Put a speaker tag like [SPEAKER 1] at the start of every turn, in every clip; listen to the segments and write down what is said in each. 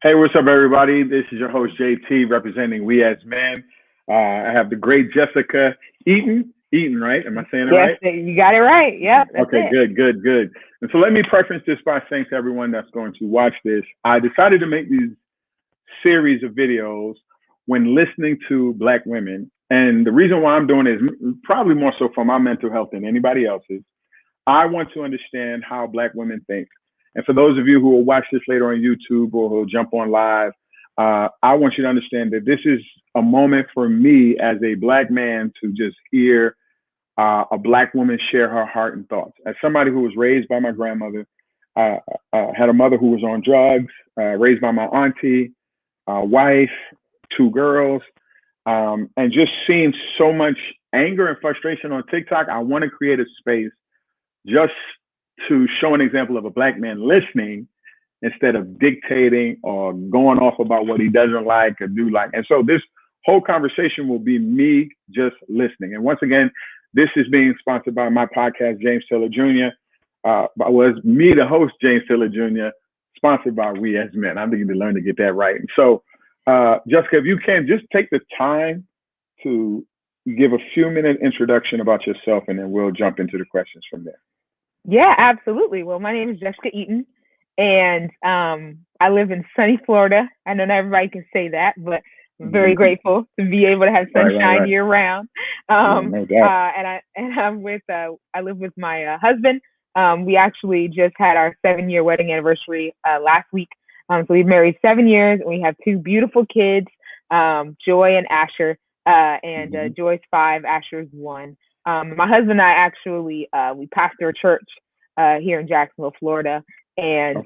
[SPEAKER 1] Hey, what's up, everybody? This is your host, JT, representing We As Men. I have the great Jessica Eaton. Eaton, right? Am I saying it
[SPEAKER 2] Yes,
[SPEAKER 1] right?
[SPEAKER 2] you got it right. Yep, that's
[SPEAKER 1] Okay,
[SPEAKER 2] it.
[SPEAKER 1] good. And so let me preface this by saying to everyone that's going to watch this, I decided to make these series of videos when listening to Black women. And the reason why I'm doing it is probably more so for my mental health than anybody else's. I want to understand how Black women think. And for those of you who will watch this later on YouTube or who'll jump on live, I want you to understand that this is a moment for me as a Black man to just hear a Black woman share her heart and thoughts. As somebody who was raised by my grandmother, had a mother who was on drugs, raised by my auntie, wife, two girls, and just seeing so much anger and frustration on TikTok, I want to create a space just to show an example of a Black man listening instead of dictating or going off about what he doesn't like or do like. And so this whole conversation will be me just listening. And once again, this is being sponsored by my podcast, James Taylor Jr. Was me, the host, James Taylor Jr., sponsored by We As Men. I think you need to learn to get that right. And so, Jessica, if you can just take the time to give a few minute introduction about yourself, and then we'll jump into the questions from there.
[SPEAKER 2] Yeah, absolutely. Well, my name is Jessica Eaton, and I live in sunny Florida. I know not everybody can say that, but I'm very grateful to be able to have sunshine year round.
[SPEAKER 1] No doubt.
[SPEAKER 2] I live with my husband. We actually just had our 7-year wedding anniversary last week. So we've married 7 years, and we have two beautiful kids, Joy and Asher. Joy's 5, Asher's 1. My husband and I actually we pastor a church here in Jacksonville, Florida, and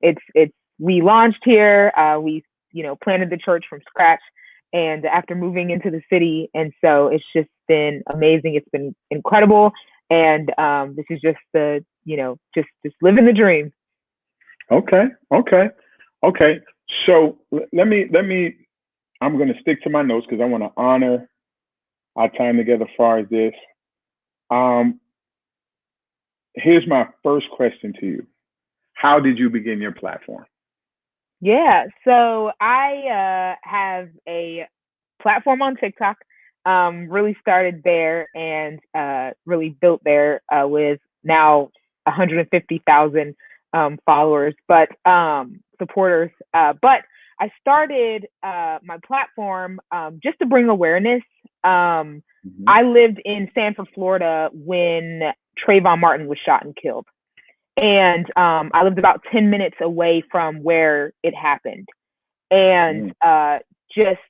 [SPEAKER 2] it's we launched here. We planted the church from scratch, and after moving into the city, and so it's just been amazing. It's been incredible, and this is just the just living the dream.
[SPEAKER 1] Okay. So let me. I'm going to stick to my notes because I want to honor our time together as far as this. Here's my first question to you. How did you begin your platform?
[SPEAKER 2] Yeah, so I have a platform on TikTok. Really started there and really built there with now 150,000 followers, but supporters. But I started my platform just to bring awareness. I lived in Sanford, Florida when Trayvon Martin was shot and killed. And I lived about 10 minutes away from where it happened. And just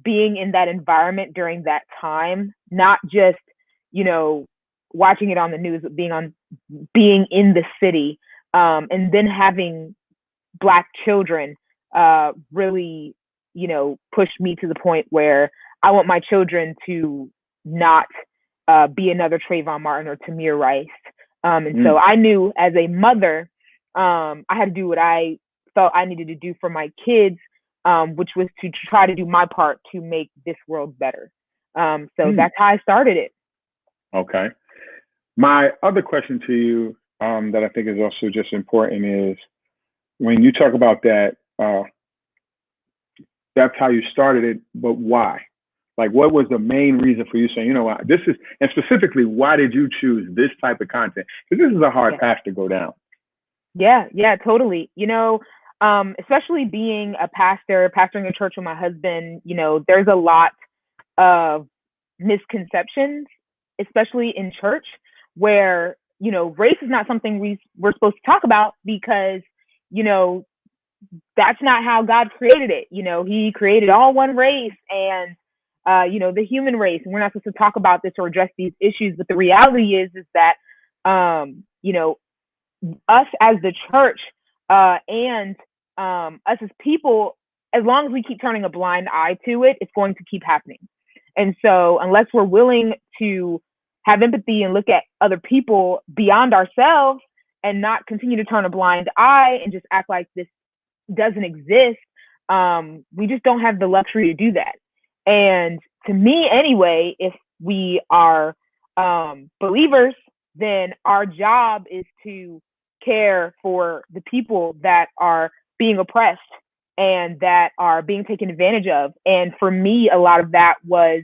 [SPEAKER 2] being in that environment during that time, not just, watching it on the news, but being in the city, and then having Black children really, pushed me to the point where I want my children to not be another Trayvon Martin or Tamir Rice. And so I knew as a mother, I had to do what I felt I needed to do for my kids, which was to try to do my part to make this world better. So that's how I started it.
[SPEAKER 1] Okay. My other question to you that I think is also just important is when you talk about that, that's how you started it, but why? Like, what was the main reason for you saying, what, this is, and specifically, why did you choose this type of content? Because this is a hard path to go down.
[SPEAKER 2] Yeah, totally. Especially being a pastor, pastoring a church with my husband, there's a lot of misconceptions, especially in church, where, race is not something we're supposed to talk about because, that's not how God created it. He created all one race and the human race, and we're not supposed to talk about this or address these issues. But the reality is that, us as the church and us as people, as long as we keep turning a blind eye to it, it's going to keep happening. And so unless we're willing to have empathy and look at other people beyond ourselves and not continue to turn a blind eye and just act like this doesn't exist, we just don't have the luxury to do that. And to me, anyway, if we are believers, then our job is to care for the people that are being oppressed and that are being taken advantage of. And for me, a lot of that was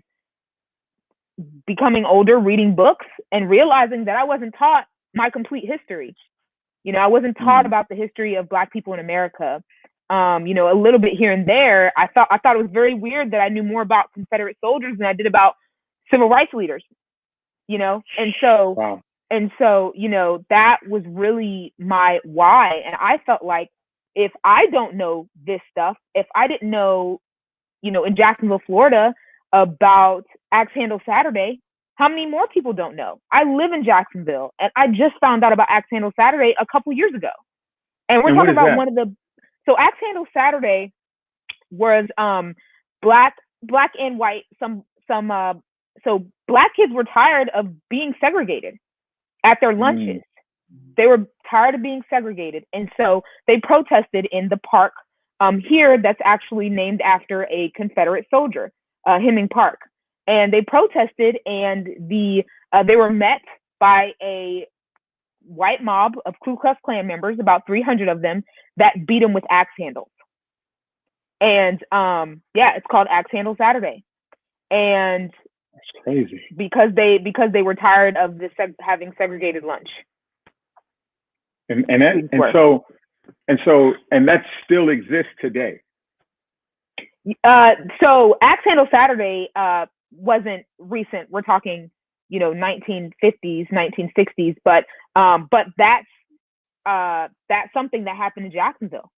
[SPEAKER 2] becoming older, reading books, and realizing that I wasn't taught my complete history. I wasn't taught about the history of Black people in America. A little bit here and there. I thought it was very weird that I knew more about Confederate soldiers than I did about civil rights leaders. And so
[SPEAKER 1] Wow.
[SPEAKER 2] that was really my why. And I felt like if I don't know this stuff, if I didn't know, in Jacksonville, Florida, about Axe Handle Saturday, how many more people don't know? I live in Jacksonville, and I just found out about Axe Handle Saturday a couple years ago. And we're talking about so Axe Handle Saturday was black and white. So Black kids were tired of being segregated at their lunches. They were tired of being segregated, and so they protested in the park here that's actually named after a Confederate soldier, Hemming Park. And they protested, and they were met by a white mob of Ku Klux Klan members, about 300 of them, that beat them with axe handles. And it's called Axe Handle Saturday. And
[SPEAKER 1] that's crazy,
[SPEAKER 2] because they were tired of this having segregated lunch.
[SPEAKER 1] And that still exists today.
[SPEAKER 2] So Axe Handle Saturday wasn't recent. We're talking, 1950s, 1960s, but that's something that happened in Jacksonville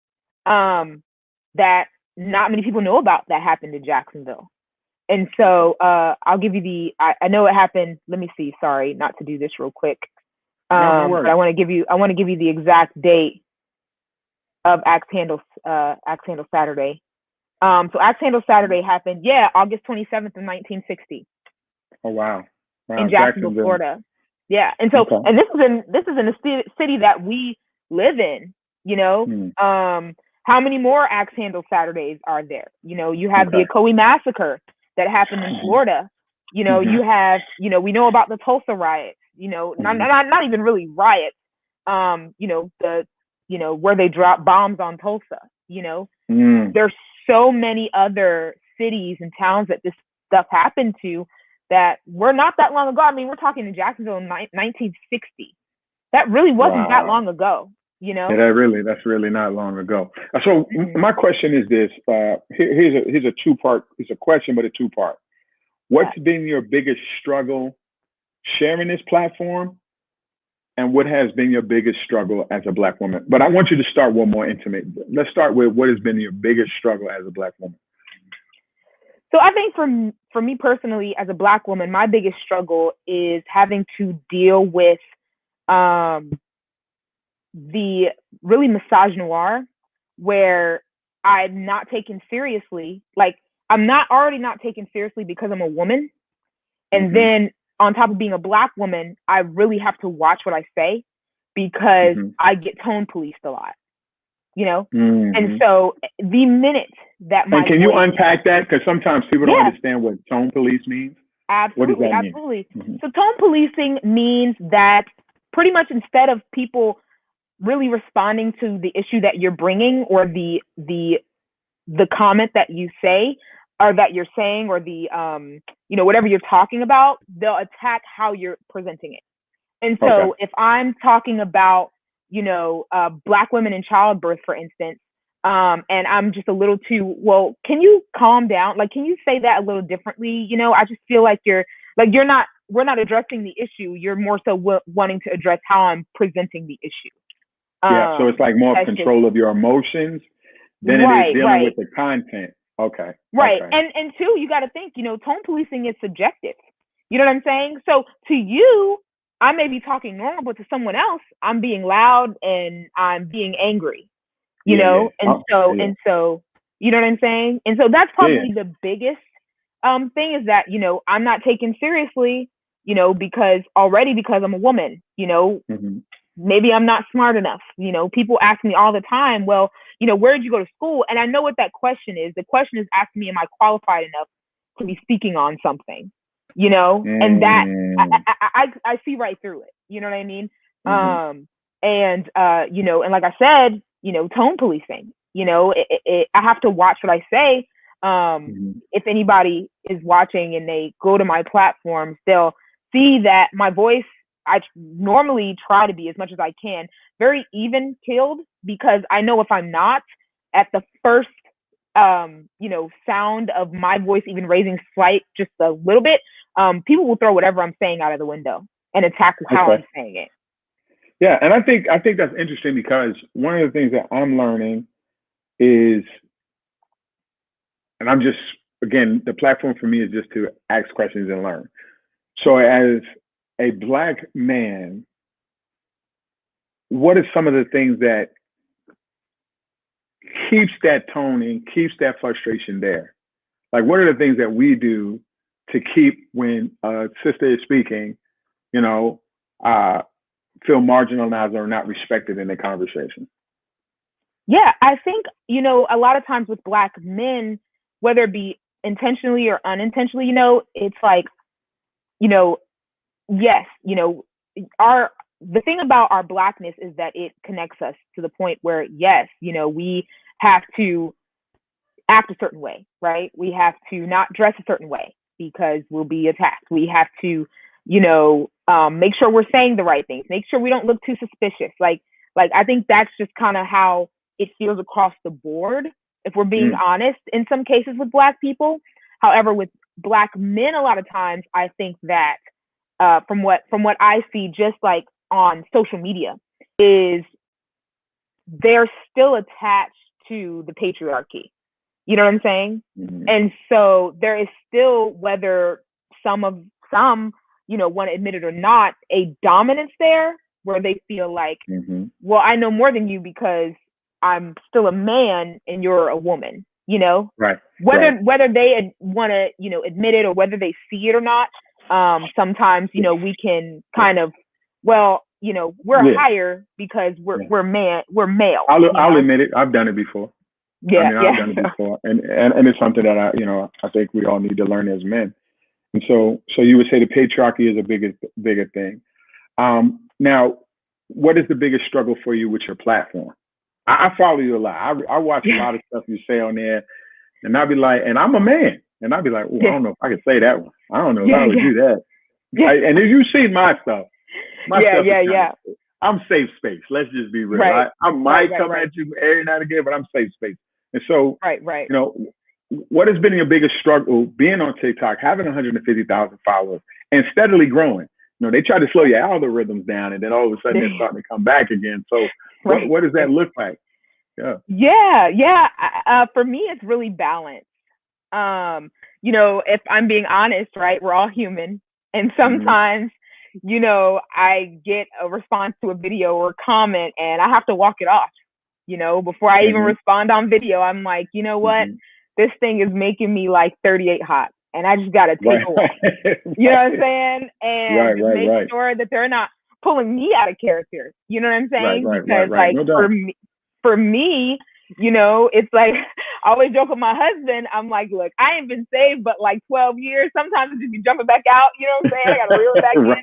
[SPEAKER 2] that not many people know about, that happened in Jacksonville. And so I'll give you I know it happened. Let me see. Sorry, not to do this real quick. But I want to give you the exact date of Axe Handle Saturday. So Axe Handle Saturday happened, August 27th of 1960.
[SPEAKER 1] Oh wow!
[SPEAKER 2] In Jacksonville, Florida. Yeah, and so and this is in a city that we live in. How many more Axe Handle Saturdays are there? You have the Ocoee Massacre that happened in Florida. You have we know about the Tulsa riots. Not even really riots. Where they dropped bombs on Tulsa. There's so many other cities and towns that this stuff happened to that were not that long ago. I mean, we're talking in Jacksonville in 1960. That really wasn't that long ago,
[SPEAKER 1] Yeah, that's really not long ago. So my question is this: here's a two-part. It's a question, but a two-part. What's been your biggest struggle sharing this platform, and what has been your biggest struggle as a Black woman? But I want you to start one more intimate. Let's start with what has been your biggest struggle as a Black woman.
[SPEAKER 2] So I think for me personally, as a Black woman, my biggest struggle is having to deal with the really misogynoir, where I'm not taken seriously. Like, I'm not taken seriously because I'm a woman. And then on top of being a Black woman, I really have to watch what I say because I get tone policed a lot. And so the minute that my
[SPEAKER 1] can you unpack that? Because sometimes people don't understand what tone police means.
[SPEAKER 2] Absolutely,
[SPEAKER 1] what does that
[SPEAKER 2] absolutely. So tone policing means that pretty much instead of people really responding to the issue that you're bringing, or the comment that you say, or that you're saying, or the whatever you're talking about, they'll attack how you're presenting it. And so if I'm talking about Black women in childbirth, for instance, and I'm just a little too, well, can you calm down? Like, can you say that a little differently? I just feel like we're not addressing the issue. You're more so wanting to address how I'm presenting the issue.
[SPEAKER 1] So it's like more control of your emotions than it is dealing with the content. Okay.
[SPEAKER 2] Right. Okay. And two, you got to think, tone policing is subjective. You know what I'm saying? So to you, I may be talking normal, but to someone else, I'm being loud and I'm being angry, and so, you know what I'm saying? And so that's probably the biggest thing, is that, I'm not taken seriously, because I'm a woman, maybe I'm not smart enough. People ask me all the time, well, where did you go to school? And I know what that question is. The question is asking me, am I qualified enough to be speaking on something? And that I see right through it. You know what I mean? And like I said, tone policing. I have to watch what I say. If anybody is watching and they go to my platforms, they'll see that my voice, I normally try to be, as much as I can, very even keeled, because I know if I'm not, at the first sound of my voice even raising just a little bit, people will throw whatever I'm saying out of the window and attack how I'm saying it.
[SPEAKER 1] Yeah, and I think that's interesting, because one of the things that I'm learning is, and I'm just, again, the platform for me is just to ask questions and learn. So as a Black man, what are some of the things that keeps that tone and keeps that frustration there? Like, what are the things that we do to keep, when a sister is speaking, feel marginalized or not respected in the conversation?
[SPEAKER 2] Yeah, I think, a lot of times with Black men, whether it be intentionally or unintentionally, it's like, yes, the thing about our Blackness is that it connects us to the point where, yes, we have to act a certain way, right? We have to not dress a certain way because we'll be attacked. We have to, make sure we're saying the right things, make sure we don't look too suspicious. Like I think that's just kind of how it feels across the board, if we're being honest, in some cases with Black people. However, with Black men, a lot of times, I think that from what I see, just like on social media, is they're still attached to the patriarchy. You know what I'm saying? And so there is still, whether some want to admit it or not, a dominance there, where they feel like, well, I know more than you because I'm still a man and you're a woman.
[SPEAKER 1] Right.
[SPEAKER 2] Whether they want to admit it, or whether they see it or not. Sometimes we can kind of, we're higher because we're male.
[SPEAKER 1] I'll admit it. I've done it before.
[SPEAKER 2] Yeah,
[SPEAKER 1] I've done it before, and it's something that I think we all need to learn as men. And so you would say the patriarchy is a bigger thing. Now, what is the biggest struggle for you with your platform? I follow you a lot. I watch a lot of stuff you say on there, and I'll be like, and I'm a man, and I'll be like, I don't know if I can say that one. I don't know if I would do that. And if you see my stuff, I'm safe space. Let's just be real. Right. I might come at you every now and again, but I'm safe space. And so, what has been your biggest struggle being on TikTok, having 150,000 followers and steadily growing? They try to slow your algorithms down, and then all of a sudden they're starting to come back again. So what does that look like?
[SPEAKER 2] Yeah. For me, it's really balanced. If I'm being honest, right, we're all human. And sometimes, I get a response to a video or a comment and I have to walk it off. Before I even respond on video, I'm like, you know what? This thing is making me like 38 hot, and I just got to take away. You know what I'm saying? And make sure that they're not pulling me out of character. You know what I'm saying? Because for me, it's like, I always joke with my husband. I'm like, look, I ain't been saved but like 12 years. Sometimes I just be jumping back out. You know what I'm saying? I got to reel it back in.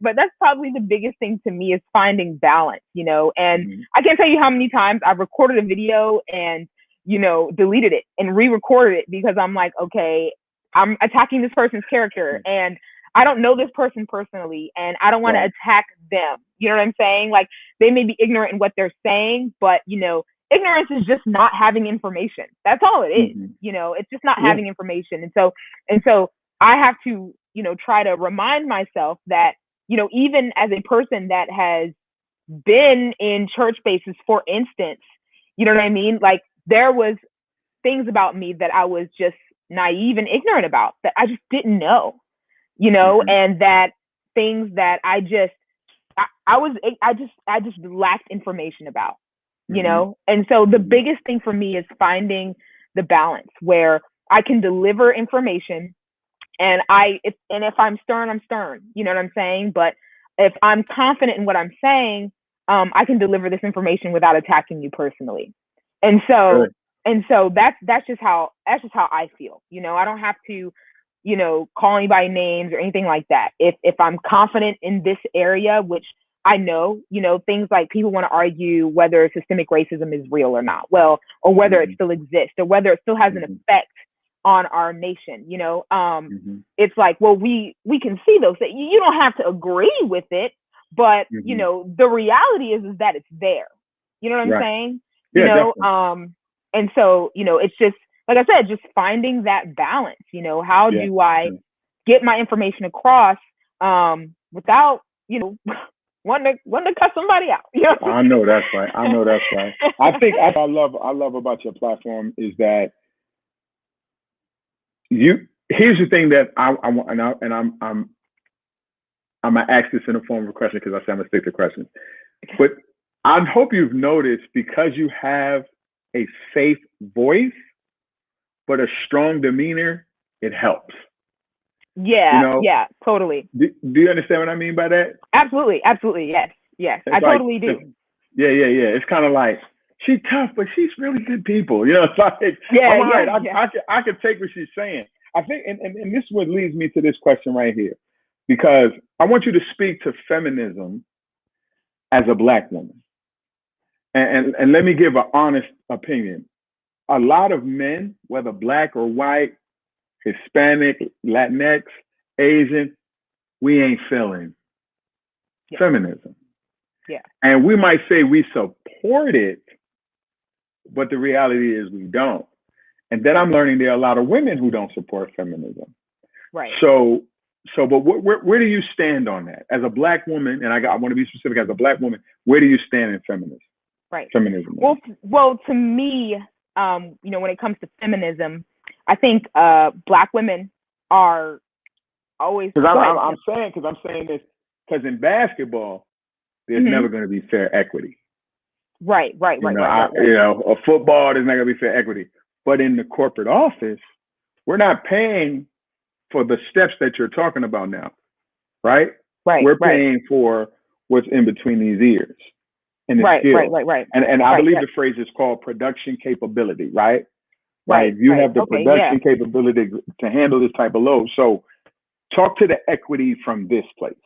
[SPEAKER 2] But that's probably the biggest thing to me, is finding balance, and I can't tell you how many times I've recorded a video and, deleted it and re-recorded it, because I'm like, okay, I'm attacking this person's character and I don't know this person personally, and I don't want to attack them. You know what I'm saying? Like, they may be ignorant in what they're saying, but, ignorance is just not having information. That's all it is. It's just not having information. And so I have to, try to remind myself that, even as a person that has been in church spaces, for instance, you know what I mean? Like, there was things about me that I was just naive and ignorant about, that I just didn't know, and that things that I just lacked information about, And so the biggest thing for me is finding the balance where I can deliver information, and if I'm stern, I'm stern, you know what I'm saying? But if I'm confident in what I'm saying, I can deliver this information without attacking you personally. And so that's just how I feel. I don't have to, call anybody names or anything like that. If I'm confident in this area, which I know, things like people want to argue whether systemic racism is real or not. Well, or whether it still exists, or whether it still has an effect on our nation. It's like, well, we can see those things. You don't have to agree with it, but the reality is that it's there. You know what I'm saying?
[SPEAKER 1] Definitely.
[SPEAKER 2] And so, it's just, like I said, just finding that balance. How do I get my information across without, wanting to cut somebody out?
[SPEAKER 1] I know that's right. I think I love about your platform is that here's the thing that I want, and I'm gonna ask this in the form of a question because I said I'm gonna stick to questions. But I hope you've noticed, because you have a safe voice but a strong demeanor, it helps.
[SPEAKER 2] Yeah, totally.
[SPEAKER 1] Do you understand what I mean by that?
[SPEAKER 2] Absolutely, yes. I totally do.
[SPEAKER 1] Yeah. It's kind of like, she's tough, but she's really good people. It's like, all right, I can take what she's saying. I think, and this is what leads me to this question right here, because I want you to speak to feminism as a Black woman. And let me give an honest opinion. A lot of men, whether Black or white, Hispanic, Latinx, Asian, we ain't feeling feminism.
[SPEAKER 2] Yeah.
[SPEAKER 1] And we might say we support it, but the reality is we don't. And then I'm learning there are a lot of women who don't support feminism.
[SPEAKER 2] Right.
[SPEAKER 1] So, but where do you stand on that as a Black woman? And I want to be specific, as a Black woman, where do you stand in feminism?
[SPEAKER 2] Right.
[SPEAKER 1] Feminism.
[SPEAKER 2] Well, to me, when it comes to feminism, I think Black women are always.
[SPEAKER 1] Because I'm saying this because in basketball, there's never going to be fair equity.
[SPEAKER 2] Right.
[SPEAKER 1] A football, there's not going to be fair equity. But in the corporate office, we're not paying for the steps that you're talking about now, right?
[SPEAKER 2] Right.
[SPEAKER 1] We're paying for what's in between these ears. And
[SPEAKER 2] right.
[SPEAKER 1] And I believe the phrase is called production capability, right?
[SPEAKER 2] Right.
[SPEAKER 1] You have the production capability to handle this type of load. So talk to the equity from this place.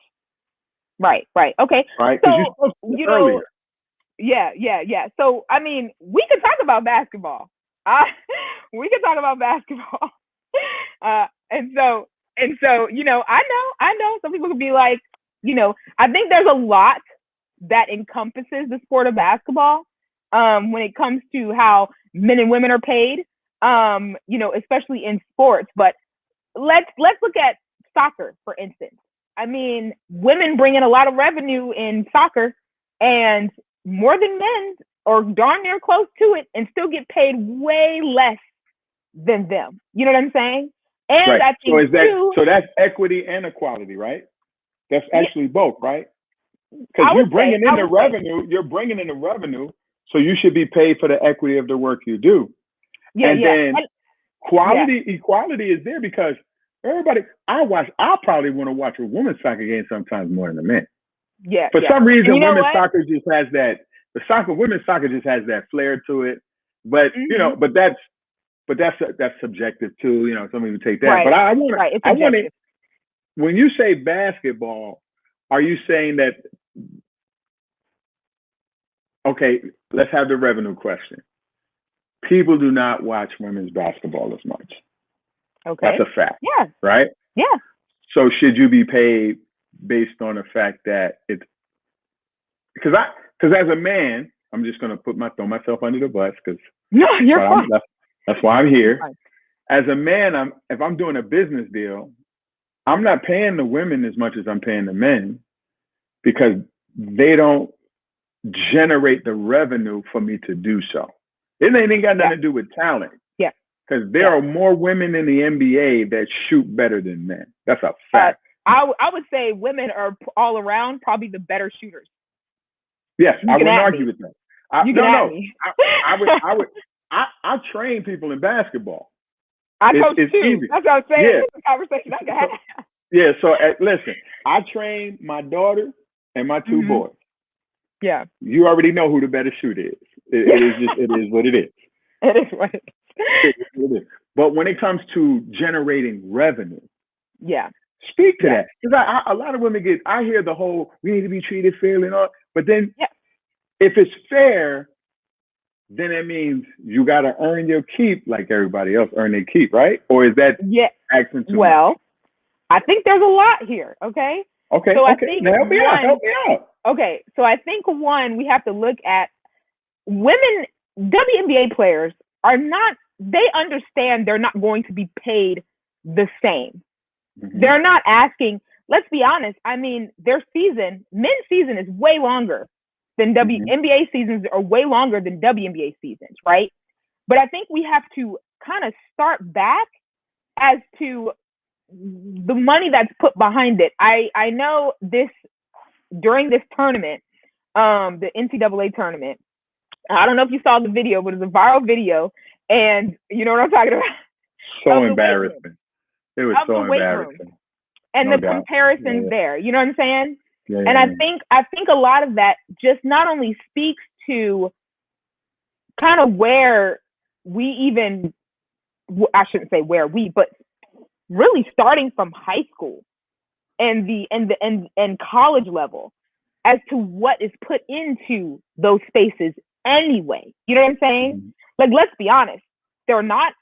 [SPEAKER 2] Right. Okay.
[SPEAKER 1] Right. Because you spoke earlier.
[SPEAKER 2] Yeah. So, I mean, we could talk about basketball. We could talk about basketball. And so, I know some people could be like, I think there's a lot that encompasses the sport of basketball when it comes to how men and women are paid, especially in sports. But let's look at soccer, for instance. I mean, women bring in a lot of revenue in soccer, and more than men, or darn near close to it, and still get paid way less than them. You know what I'm saying? And
[SPEAKER 1] right.
[SPEAKER 2] I think
[SPEAKER 1] so that's equity and equality, right? That's actually both, right? Because you're bringing in the revenue, so you should be paid for the equity of the work you do. Then equality is there because everybody. I probably want to watch a women's soccer game sometimes more than a man.
[SPEAKER 2] Yeah.
[SPEAKER 1] For some reason, women's soccer just has that. Women's soccer just has that flair to it. But but that's subjective too. Some people take that.
[SPEAKER 2] Right.
[SPEAKER 1] But I want to. When you say basketball, are you saying that? Okay, let's have the revenue question. People do not watch women's basketball as much.
[SPEAKER 2] Okay.
[SPEAKER 1] That's a fact.
[SPEAKER 2] Yeah.
[SPEAKER 1] Right?
[SPEAKER 2] Yeah.
[SPEAKER 1] So should you be paid based on the fact that it's because as a man, I'm just gonna throw myself under the bus because
[SPEAKER 2] you're fine.
[SPEAKER 1] That's why I'm here. As a man, if I'm doing a business deal, I'm not paying the women as much as I'm paying the men because they don't generate the revenue for me to do so. It ain't got nothing to do with talent.
[SPEAKER 2] Yeah.
[SPEAKER 1] Because there are more women in the NBA that shoot better than men. That's a fact.
[SPEAKER 2] I would say women are all around probably the better shooters.
[SPEAKER 1] Yes, I wouldn't argue with that. I train people in basketball.
[SPEAKER 2] I coach too.
[SPEAKER 1] Easy.
[SPEAKER 2] That's what I'm saying.
[SPEAKER 1] Yeah.
[SPEAKER 2] It's a conversation I can have.
[SPEAKER 1] Yeah. So listen, I train my daughter and my two boys.
[SPEAKER 2] Yeah.
[SPEAKER 1] You already know who the better shooter is. It is what it is.
[SPEAKER 2] It is what it is.
[SPEAKER 1] It is. But when it comes to generating revenue, Speak to
[SPEAKER 2] Yeah.
[SPEAKER 1] that, because a lot of women get. I hear the whole we need to be treated fairly and all, but then
[SPEAKER 2] Yeah.
[SPEAKER 1] if it's fair, then that means you got to earn your keep like everybody else earn their keep, right? Or is that
[SPEAKER 2] Yeah.
[SPEAKER 1] asking too much?
[SPEAKER 2] Well, I think there's a lot here. Okay.
[SPEAKER 1] Okay,
[SPEAKER 2] So I
[SPEAKER 1] okay.
[SPEAKER 2] think
[SPEAKER 1] Now help me out. Help me out.
[SPEAKER 2] Okay. So I think one, we have to look at women, WNBA players are not, they understand they're not going to be paid the same.
[SPEAKER 1] Mm-hmm.
[SPEAKER 2] They're not asking, let's be honest. I mean, their season, men's season is way longer than NBA seasons are way longer than WNBA seasons, right? But I think we have to kind of start back as to the money that's put behind it. I know this during this tournament, the NCAA tournament. I don't know if you saw the video, but it's a viral video, and you know what I'm talking about.
[SPEAKER 1] So embarrassing. It was so embarrassing.
[SPEAKER 2] And no the doubt. Comparisons there, you know what I'm saying?
[SPEAKER 1] Yeah,
[SPEAKER 2] and I think a lot of that just not only speaks to kind of where we even, I shouldn't say where we, but really starting from high school and college level as to what is put into those spaces anyway. You know what I'm saying? Mm-hmm. Like, let's be honest, they're not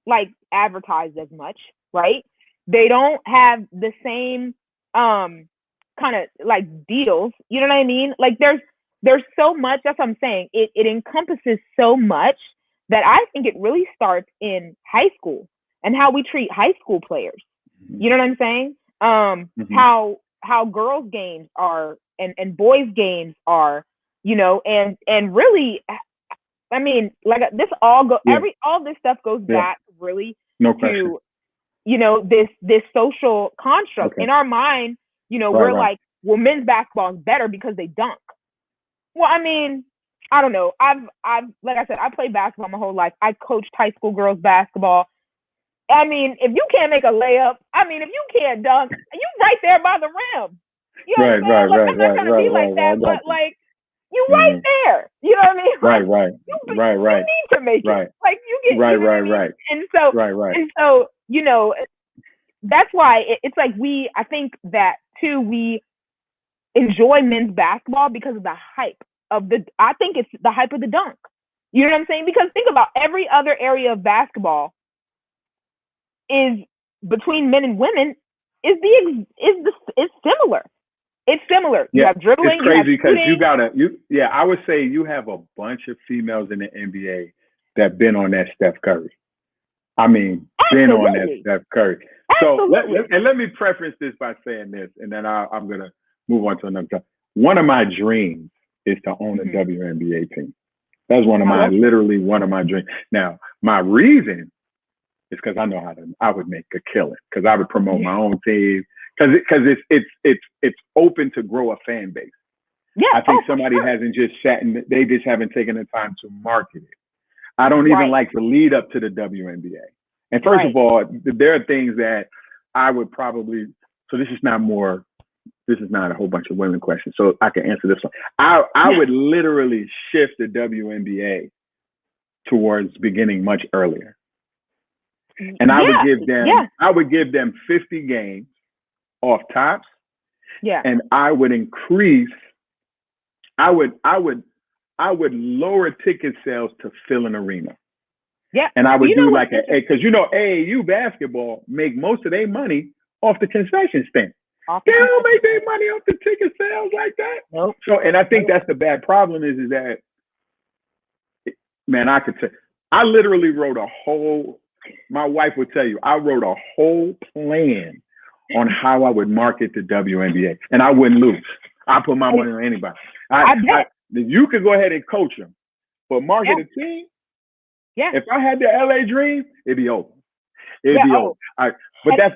[SPEAKER 2] like advertised as much, right? They don't have the same kind of like deals. You know what I mean? Like there's so much. That's what I'm saying. It encompasses so much that I think it really starts in high school and how we treat high school players. You know what I'm saying? How girls' games are and boys' games are, you know, and really, I mean, like this all all this stuff goes back really to, you know, this social construct in our mind. You know, we're like, well, men's basketball is better because they dunk. Well, I mean, I don't know. I've like I said, I played basketball my whole life. I coached high school girls basketball. I mean, if you can't make a layup, I mean, if you can't dunk, you right there by the rim. You know what I'm saying? Like, I'm not trying to be like that, but like, you right there. You know what I mean? Like, you need to make it. Like, you get right. And so, you know, that's why it's like I think that too, we enjoy men's basketball because of the hype I think it's the hype of the dunk. You know what I'm saying? Because think about every other area of basketball is between men and women is similar. It's similar. You have dribbling.
[SPEAKER 1] It's crazy because I would say you have a bunch of females in the NBA that been on that Steph Curry. I mean, been on that Steph Curry.
[SPEAKER 2] Absolutely.
[SPEAKER 1] So let me preface this by saying this, and then I'm gonna move on to another topic. One of my dreams is to own a WNBA team. That's literally one of my dreams. Now, my reason is because I know I would make a killing, because I would promote my own team, because it's open to grow a fan base.
[SPEAKER 2] Yeah,
[SPEAKER 1] I think somebody hasn't just sat and they just haven't taken the time to market it. I don't even like the lead up to the WNBA. And first of all, there are things that I would probably, so this is not a whole bunch of women questions, so I can answer this one. I would literally shift the WNBA towards beginning much earlier. And I would give them 50 games off tops.
[SPEAKER 2] Yeah.
[SPEAKER 1] And I would increase, I would lower ticket sales to fill an arena.
[SPEAKER 2] Yeah.
[SPEAKER 1] And I would do like because AAU basketball make most of their money off the concession stand. They don't make their money off the ticket sales like that.
[SPEAKER 2] Nope.
[SPEAKER 1] So, and I think that's the bad problem is that, man, I could say, I literally wrote my wife would tell you, I wrote a whole plan on how I would market the WNBA, and I wouldn't lose. I put my money on anybody.
[SPEAKER 2] I bet.
[SPEAKER 1] You could go ahead and coach them, but market a team.
[SPEAKER 2] Yeah.
[SPEAKER 1] If I had the LA Dream, it'd be over. It'd be over. But I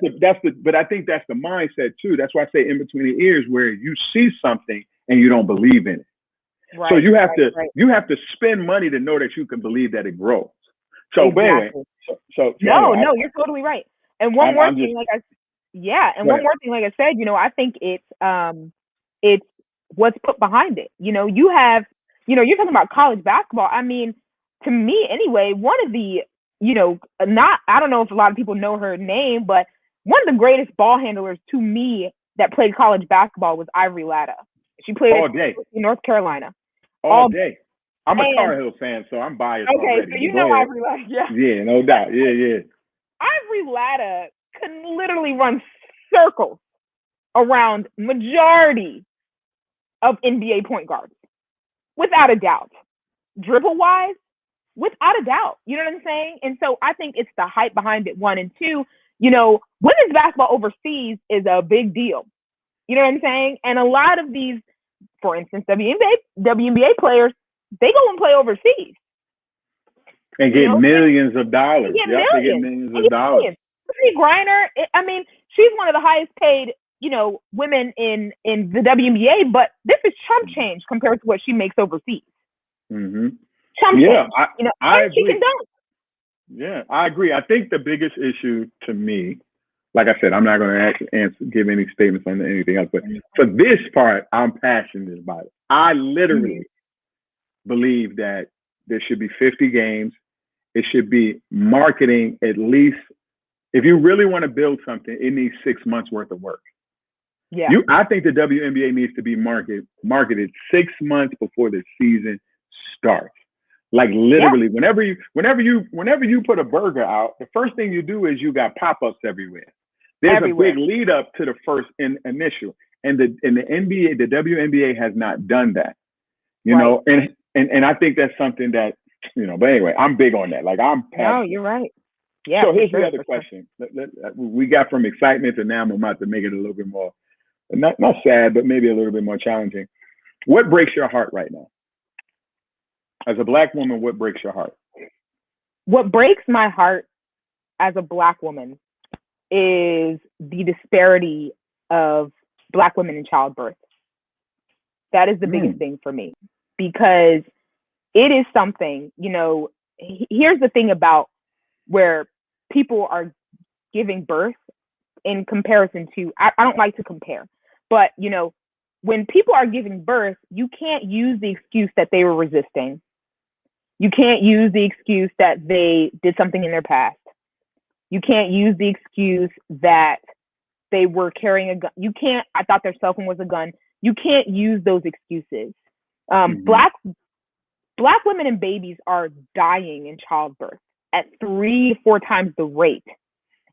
[SPEAKER 1] think that's the mindset too. That's why I say in between the ears, where you see something and you don't believe in it.
[SPEAKER 2] Right,
[SPEAKER 1] so you have to spend money to know that you can believe that it grows. So anyway,
[SPEAKER 2] no, you're totally right. And one more thing, like I said, you know, I think it's what's put behind it. You know, you're talking about college basketball. I mean, to me anyway, one of the, you know, I don't know if a lot of people know her name, but one of the greatest ball handlers to me that played college basketball was Ivory Latta. She played
[SPEAKER 1] all day
[SPEAKER 2] in North Carolina.
[SPEAKER 1] all day. I'm a Tar Heel fan, so I'm biased already.
[SPEAKER 2] Okay, so you know Ivory Latta, yeah.
[SPEAKER 1] Yeah, no doubt. Yeah.
[SPEAKER 2] Ivory Latta can literally run circles around majority of NBA point guards, without a doubt. Dribble-wise, without a doubt. You know what I'm saying? And so I think it's the hype behind it, one. And two, women's basketball overseas is a big deal. You know what I'm saying? And a lot of these, for instance, WNBA players, they go and play overseas.
[SPEAKER 1] And get millions of dollars. They get millions of dollars.
[SPEAKER 2] Brittany Griner, she's one of the highest paid, women in the WNBA, but this is chump change compared to what she makes overseas.
[SPEAKER 1] Mm-hmm.
[SPEAKER 2] Chump change.
[SPEAKER 1] I agree.
[SPEAKER 2] She can dunk.
[SPEAKER 1] Yeah, I agree. I think the biggest issue to me, like I said, I'm not going to give any statements on anything else, but for this part, I'm passionate about it. I literally believe that there should be 50 games. It should be marketing at least. If you really want to build something, it needs 6 months worth of work.
[SPEAKER 2] Yeah.
[SPEAKER 1] I think the WNBA needs to be marketed 6 months before the season starts. Like literally, whenever you put a burger out, the first thing you do is you got pop-ups everywhere. There's a big lead up to the first initial, and the NBA, the WNBA has not done that. You know, and I think that's something that But anyway, I'm big on that. Like I'm passionate.
[SPEAKER 2] No, you're right. Yeah.
[SPEAKER 1] So here's the other question. We got from excitement to now I'm about to make it a little bit more, not sad, but maybe a little bit more challenging. What breaks your heart right now? As a Black woman, what breaks your heart?
[SPEAKER 2] What breaks my heart as a Black woman is the disparity of Black women in childbirth. That is the biggest thing for me, because it is something, here's the thing about where people are giving birth in comparison to, I don't like to compare, but, when people are giving birth, you can't use the excuse that they were resisting. You can't use the excuse that they did something in their past. You can't use the excuse that they were carrying a gun. I thought their cell phone was a gun. You can't use those excuses. Black women and babies are dying in childbirth at 3 to 4 times the rate.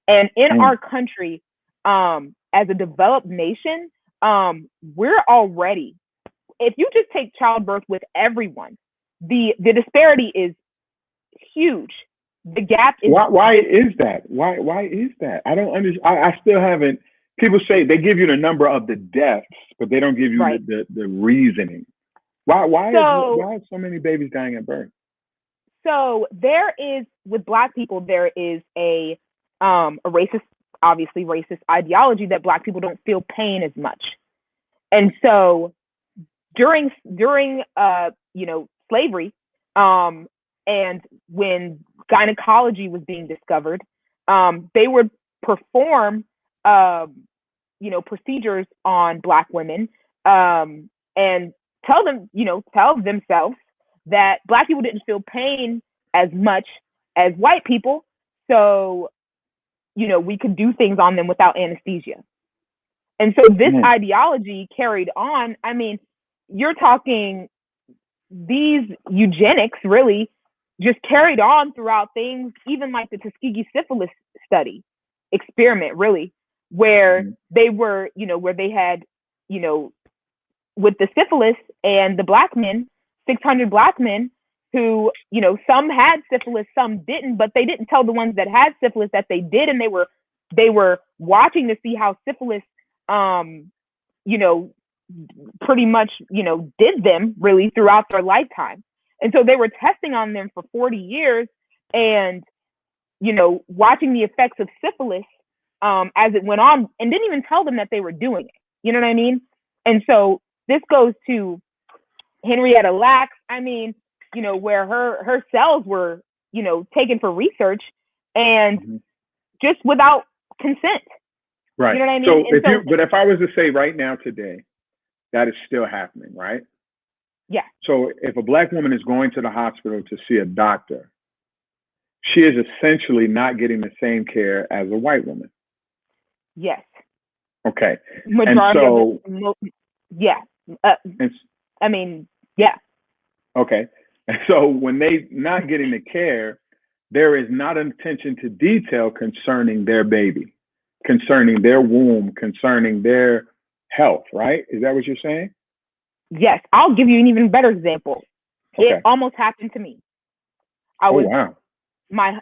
[SPEAKER 2] And in our country, as a developed nation, we're already, if you just take childbirth with everyone, the disparity is huge. The gap is.
[SPEAKER 1] Why is that? Why is that? I don't understand. I still haven't. People say they give you the number of the deaths, but they don't give you the reasoning. Why are so many babies dying at birth?
[SPEAKER 2] So there is, with Black people, there is a racist ideology that Black people don't feel pain as much. And so during slavery, and when gynecology was being discovered, they would perform procedures on Black women, and tell themselves that Black people didn't feel pain as much as white people, so we could do things on them without anesthesia. And so this ideology carried on. I mean, you're talking, these eugenics really just carried on throughout things, even like the Tuskegee syphilis experiment, really, where they were, where they had, with the syphilis and the Black men, 600 Black men who, some had syphilis, some didn't, but they didn't tell the ones that had syphilis that they did. And they were watching to see how syphilis, pretty much, did them really throughout their lifetime. And so they were testing on them for 40 years and, watching the effects of syphilis as it went on, and didn't even tell them that they were doing it. You know what I mean? And so this goes to Henrietta Lacks. I mean, where her cells were, taken for research and just without consent.
[SPEAKER 1] Right.
[SPEAKER 2] You know what I mean?
[SPEAKER 1] But if I was to say right now today, that is still happening, right?
[SPEAKER 2] Yeah.
[SPEAKER 1] So if a Black woman is going to the hospital to see a doctor, she is essentially not getting the same care as a white woman.
[SPEAKER 2] Yes.
[SPEAKER 1] Okay. And
[SPEAKER 2] Majority of
[SPEAKER 1] so,
[SPEAKER 2] yeah. Uh,
[SPEAKER 1] and,
[SPEAKER 2] I mean, yeah.
[SPEAKER 1] okay. And so when they not getting the care, there is not attention to detail concerning their baby, concerning their womb, concerning their health, right? Is that what you're saying?
[SPEAKER 2] Yes. I'll give you an even better example. It
[SPEAKER 1] Okay.
[SPEAKER 2] almost happened to me. I
[SPEAKER 1] Oh,
[SPEAKER 2] was
[SPEAKER 1] wow.
[SPEAKER 2] my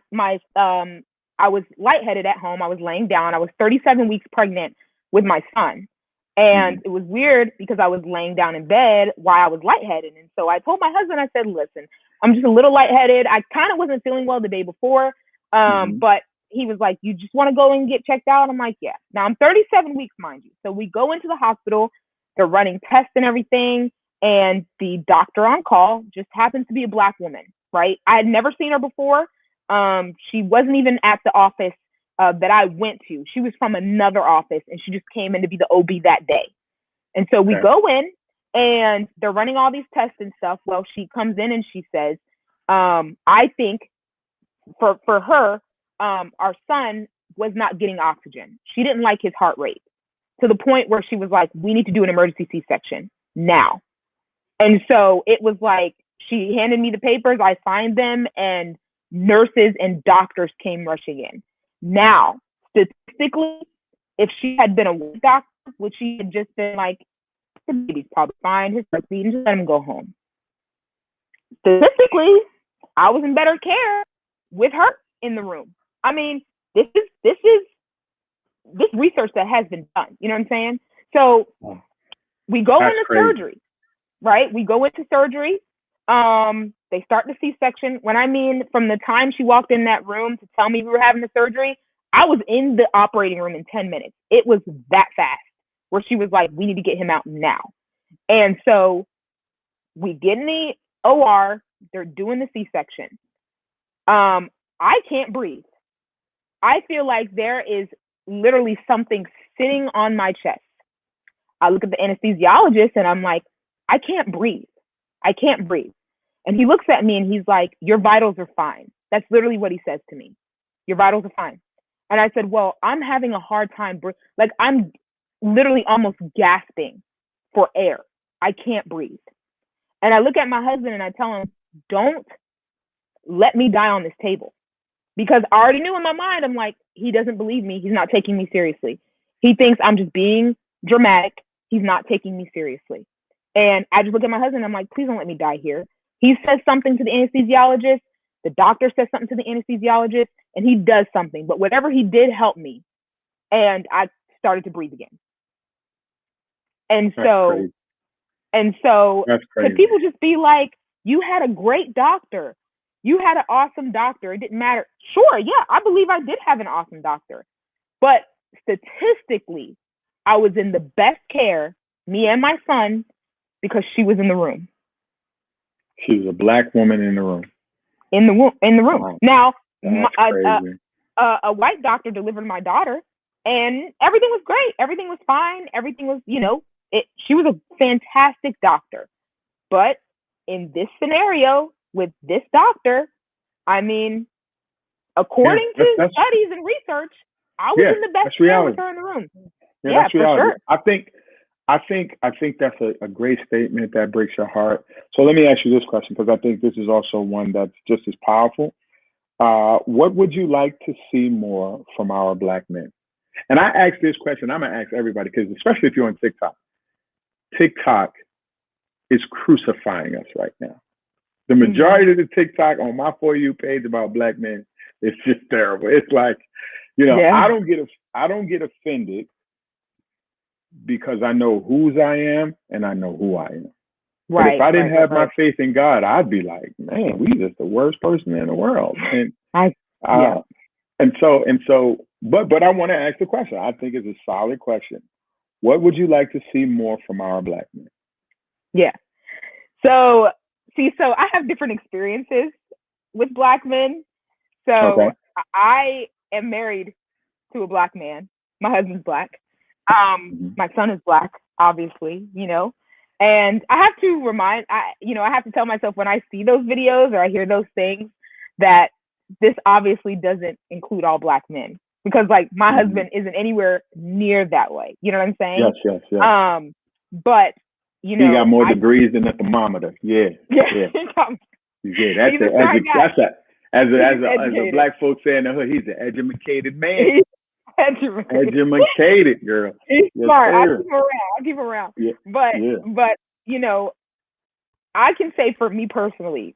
[SPEAKER 2] I was lightheaded at home. I was laying down. I was 37 weeks pregnant with my son. And
[SPEAKER 1] Mm-hmm.
[SPEAKER 2] it was weird because I was laying down in bed while I was lightheaded. And so I told my husband, I said, listen, I'm just a little lightheaded. I kind of wasn't feeling well the day before.
[SPEAKER 1] Mm-hmm.
[SPEAKER 2] But he was like, you just want to go and get checked out? I'm like, yeah. Now I'm 37 weeks, mind you. So we go into the hospital. They're running tests and everything. And the doctor on call just happens to be a Black woman, right? I had never seen her before. She wasn't even at the office that I went to. She was from another office, and she just came in to be the OB that day. And so we
[SPEAKER 1] Okay.
[SPEAKER 2] go in, and they're running all these tests and stuff. Well, she comes in and she says, I think for her, our son was not getting oxygen. She didn't like his heart rate to the point where she was like, we need to do an emergency C-section now. And so it was like, she handed me the papers, I signed them, and nurses and doctors came rushing in. Now, statistically, if she had been a white doctor, would she have just been like, the baby's probably fine, his heart's beating, just let him go home? Statistically, I was in better care with her in the room. I mean, this research that has been done. You know what I'm saying? So we go
[SPEAKER 1] That's
[SPEAKER 2] into
[SPEAKER 1] crazy.
[SPEAKER 2] surgery, right? We go into surgery. They start the C-section. When I mean from the time she walked in that room to tell me we were having the surgery, I was in the operating room in 10 minutes. It was that fast where she was like, we need to get him out now. And so we get in the OR. They're doing the C-section. I can't breathe. I feel like there is literally something sitting on my chest. I look at the anesthesiologist and I'm like, I can't breathe. I can't breathe. And he looks at me and he's like, your vitals are fine. That's literally what he says to me. Your vitals are fine. And I said, well, I'm having a hard time. Like, I'm literally almost gasping for air. I can't breathe. And I look at my husband and I tell him, don't let me die on this table. Because I already knew in my mind, I'm like, he doesn't believe me. He's not taking me seriously. He thinks I'm just being dramatic. He's not taking me seriously. And I just look at my husband. I'm like, please don't let me die here. He says something to the anesthesiologist. The doctor says something to the anesthesiologist, and he does something. But whatever he did helped me. And I started to breathe again. And so could people just be like, you had a great doctor. You had an awesome doctor. It didn't matter. Sure, yeah, I believe I did have an awesome doctor. But statistically, I was in the best care, me and my son, because she was in the room.
[SPEAKER 1] She was a Black woman in the room.
[SPEAKER 2] In the room. Wow. Now, a white doctor delivered my daughter, and everything was great. Everything was fine. Everything was, she was a fantastic doctor. But in this scenario with this doctor, I mean, according to studies and research, I was in the best care with her in the room.
[SPEAKER 1] Yeah, that's reality. For sure. I think that's a great statement that breaks your heart. So let me ask you this question, because I think this is also one that's just as powerful. What would you like to see more from our Black men? And I ask this question, I'm going to ask everybody, because especially if you're on TikTok is crucifying us right now. The majority of the TikTok on my For You page about Black men is just terrible. It's like, I don't get offended because I know whose I am and I know who I am. Right, but if I didn't have my faith in God, I'd be like, man, we just the worst person in the world. And but I want to ask the question. I think it's a solid question. What would you like to see more from our Black men?
[SPEAKER 2] Yeah. So I have different experiences with Black men. So I am married to a Black man. My husband's Black. My son is Black, obviously, and I have to I have to tell myself when I see those videos or I hear those things that this obviously doesn't include all Black men. because like my husband isn't anywhere near that way. You know what I'm saying?
[SPEAKER 1] Yes.
[SPEAKER 2] But you know,
[SPEAKER 1] he got more degrees than a thermometer. Yeah.
[SPEAKER 2] Yeah.
[SPEAKER 1] As a black folks say in the hood, he's an educated man. Educated girl.
[SPEAKER 2] He's smart. I keep him around.
[SPEAKER 1] Yeah.
[SPEAKER 2] But you know, I can say for me personally,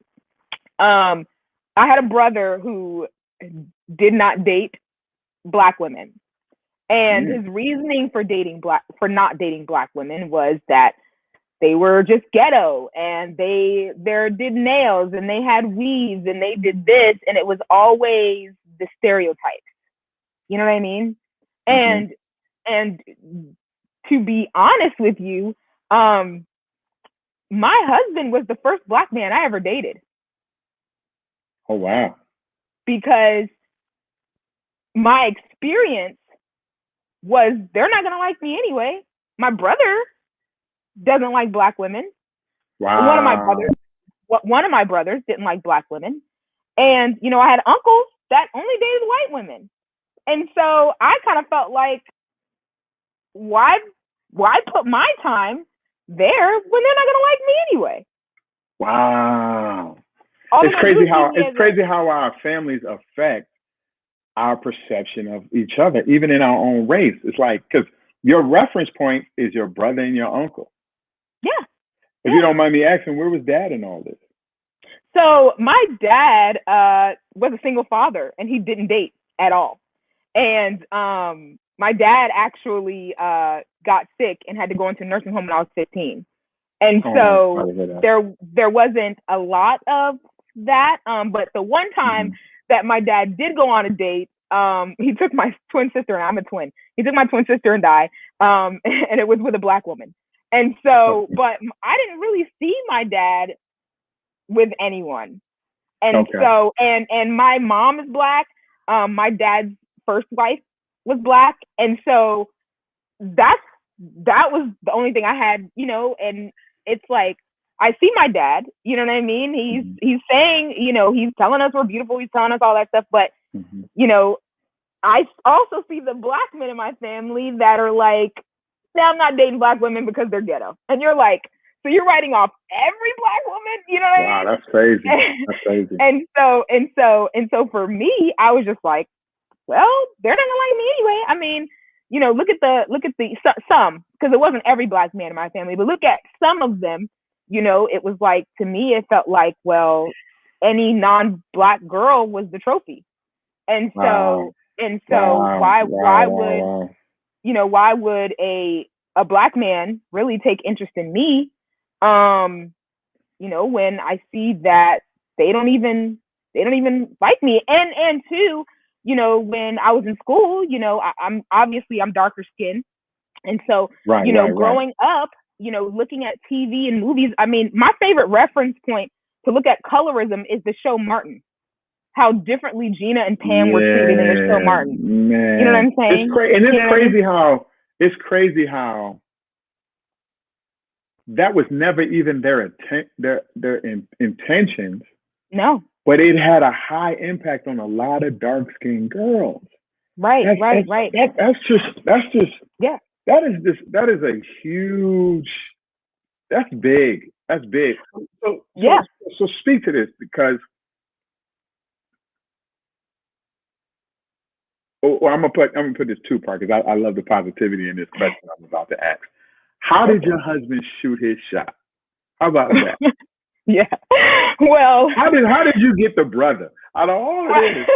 [SPEAKER 2] I had a brother who did not date black women, and his reasoning for not dating black women was that they were just ghetto, and they did nails, and they had weaves, and they did this, and it was always the stereotypes. You know what I mean? And to be honest with you, my husband was the first black man I ever dated.
[SPEAKER 1] Oh wow!
[SPEAKER 2] Because my experience was they're not gonna like me anyway. My brother doesn't like black women.
[SPEAKER 1] Wow.
[SPEAKER 2] One of my brothers didn't like black women, and you know, I had uncles that only dated white women, and so I kind of felt like, why put my time there when they're not gonna like me anyway?
[SPEAKER 1] Wow. It's crazy how our families affect our perception of each other, even in our own race. It's like, because your reference point is your brother and your uncle.
[SPEAKER 2] Yeah.
[SPEAKER 1] If you don't mind me asking, where was dad in all this?
[SPEAKER 2] So my dad was a single father, and he didn't date at all. And my dad actually got sick and had to go into a nursing home when I was 15. And so there wasn't a lot of that. But the one time that my dad did go on a date, he took my twin sister, and I'm a twin. He took my twin sister and I, and it was with a black woman. And so, but I didn't really see my dad with anyone. And so, and my mom is black. My dad's first wife was black. And so that was the only thing I had, you know, and it's like, I see my dad, you know what I mean? He's saying, you know, he's telling us we're beautiful. He's telling us all that stuff. But, you know, I also see the black men in my family that are like, now I'm not dating black women because they're ghetto. And you're like, so you're writing off every black woman, you know what I mean?
[SPEAKER 1] Wow, that's crazy. That's crazy.
[SPEAKER 2] And so for me, I was just like, well, they're not gonna like me anyway. I mean, you know, look at the some, because it wasn't every black man in my family, but look at some of them. You know, it was like, to me, it felt like, well, any non-black girl was the trophy. And so why would you know, why would a black man really take interest in me? You know, when I see that they don't even like me. And two, you know, when I was in school, you know, I'm darker skinned. And so, growing up, you know, looking at TV and movies, I mean, my favorite reference point to look at colorism is the show Martin. How differently Gina and Pam were treated in the show Martin.
[SPEAKER 1] Man.
[SPEAKER 2] You know what I'm saying?
[SPEAKER 1] It's crazy how that was never even their intentions.
[SPEAKER 2] No.
[SPEAKER 1] But it had a high impact on a lot of dark-skinned girls.
[SPEAKER 2] Right.
[SPEAKER 1] That's just yeah. That is a huge. That's big. That's big. So speak to this, because I'm gonna put this two-part, because I love the positivity in this question I'm about to ask. How did your husband shoot his shot? How about that?
[SPEAKER 2] Yeah. Well,
[SPEAKER 1] how did you get the brother out of all of this?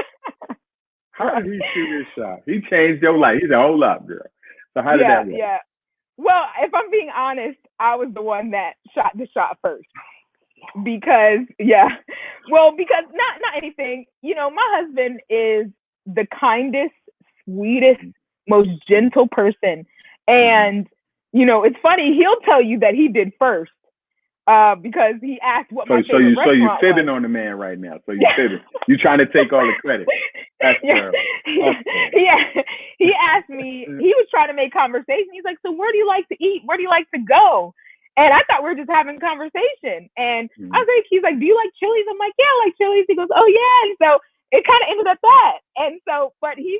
[SPEAKER 1] How did he shoot his shot? He changed your life. He said, "Hold up, girl." So how did that work?
[SPEAKER 2] Yeah. Well, if I'm being honest, I was the one that shot the shot first. Because because not anything. You know, my husband is the kindest, sweetest, most gentle person, and you know, it's funny. He'll tell you that he did first. Because he asked what my favorite restaurant was. So you're fibbing
[SPEAKER 1] on the man right now. So you're fibbing. You're trying to take all the credit. That's terrible.
[SPEAKER 2] He asked me, he was trying to make conversation. He's like, so where do you like to eat? Where do you like to go? And I thought we were just having conversation. And I was like, he's like, do you like Chili's? I'm like, yeah, I like Chili's. He goes, oh yeah. And so it kind of ended up that. And so, but he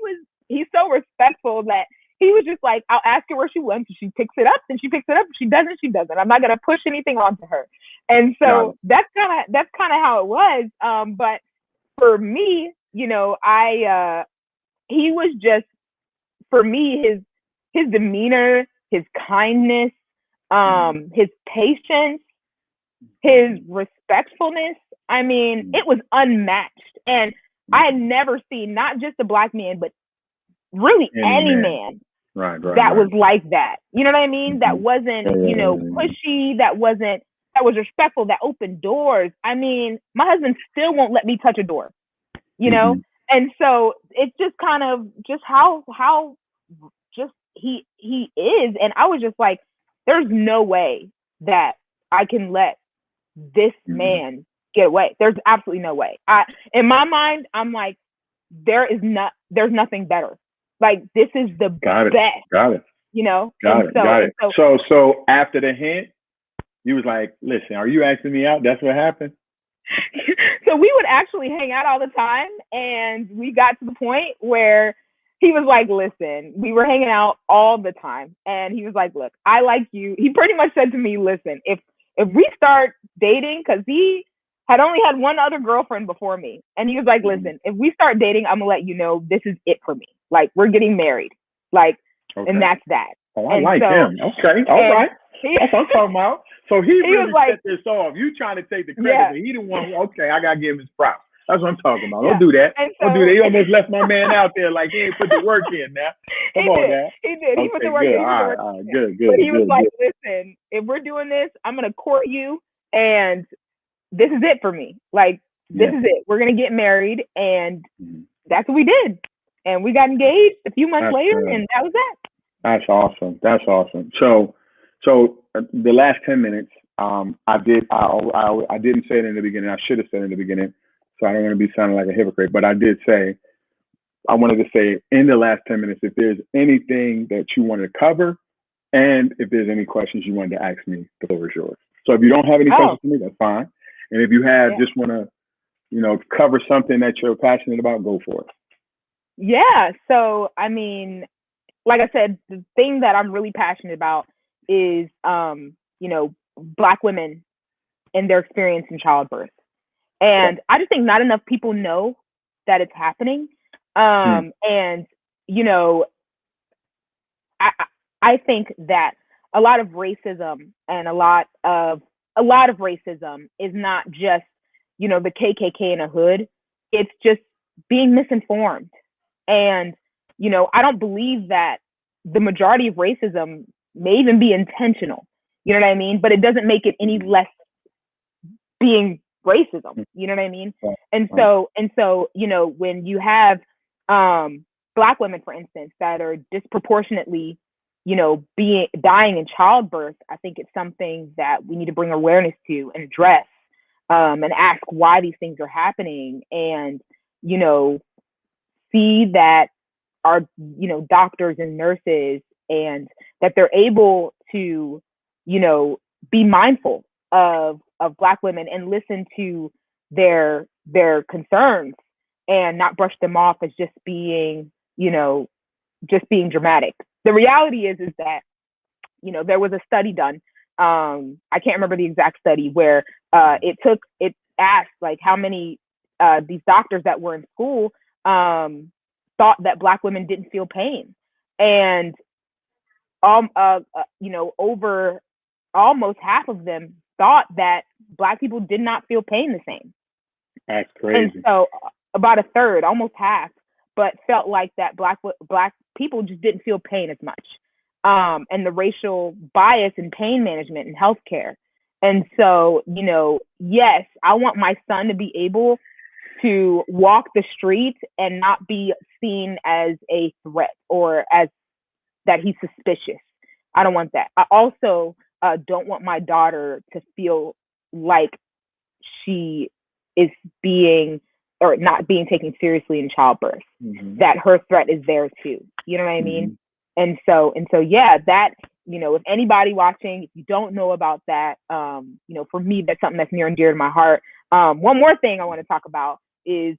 [SPEAKER 2] he's so respectful that he was just like, I'll ask her where she went. If she picks it up, then she picks it up. If she doesn't, she doesn't. I'm not gonna push anything onto her. And so that's kind of how it was. But for me, he was just, for me, his demeanor, his kindness, his patience, his respectfulness. I mean, it was unmatched. And I had never seen not just a Black man, but really any man that was like that. You know what I mean? That wasn't, pushy, that was respectful, that opened doors. I mean, my husband still won't let me touch a door, you know? And so it's just kind of just how just he is. And I was just like, there's no way that I can let this man get away. There's absolutely no way. In my mind, I'm like, there's nothing better. Like, this is the best.
[SPEAKER 1] Got it.
[SPEAKER 2] You know?
[SPEAKER 1] Got it. So after the hint, you was like, listen, are you asking me out? That's what happened?
[SPEAKER 2] So we would actually hang out all the time, and we got to the point where he was like, listen, we were hanging out all the time, and he was like, look, I like you. He pretty much said to me, listen, if we start dating, because he had only had one other girlfriend before me, and he was like, listen, if we start dating, I'm gonna let you know this is it for me. Like, we're getting married. Like, and that's that.
[SPEAKER 1] Oh, I like him. Okay, all right. That's what I'm talking about. So he really set this off. You trying to take the credit, but he didn't want. Okay, I gotta give him his props. That's what I'm talking about. Don't do that. Don't do that. He almost left my man out there like he ain't put the work in now. Come on, man.
[SPEAKER 2] He did. He put the work in. All right, good. But he was like, listen, if we're doing this, I'm gonna court you, and this is it for me. Like, this is it. We're gonna get married, and that's what we did. And we got engaged a few months later, and that was that.
[SPEAKER 1] That's awesome. So the last 10 minutes, I didn't say it in the beginning. I should have said it in the beginning. So I don't want to be sounding like a hypocrite, but I wanted to say in the last 10 minutes, if there's anything that you want to cover, and if there's any questions you wanted to ask me, the floor is yours. So if you don't have any questions for me, that's fine. And if you have, just want to, cover something that you're passionate about, go for it.
[SPEAKER 2] Yeah. So, I mean, like I said, the thing that I'm really passionate about is, Black women and their experience in childbirth. And I just think not enough people know that it's happening. And, I think that a lot of racism and a lot of racism is not just, the KKK in a hood. It's just being misinformed. And, I don't believe that the majority of racism may even be intentional. You know what I mean? But it doesn't make it any less being racism. You know what I mean? And so, when you have Black women, for instance, that are disproportionately, dying in childbirth, I think it's something that we need to bring awareness to and address, and ask why these things are happening, and, see that our, doctors and nurses, and that they're able to, be mindful of Black women and listen to their concerns and not brush them off as just being dramatic. The reality is that, there was a study done. I can't remember the exact study where it asked like how many these doctors that were in school thought that Black women didn't feel pain, and over almost half of them thought that Black people did not feel pain the same.
[SPEAKER 1] That's crazy.
[SPEAKER 2] And so about a third, almost half, but felt like that Black people just didn't feel pain as much. And the racial bias in pain management and healthcare. And so, yes, I want my son to be able to walk the street and not be seen as a threat or as that he's suspicious. I don't want that. I also don't want my daughter to feel like she is being or not being taken seriously in childbirth, that her threat is there too. You know what I mean? And so, yeah, that, if anybody watching, if you don't know about that, for me, that's something that's near and dear to my heart. One more thing I want to talk about is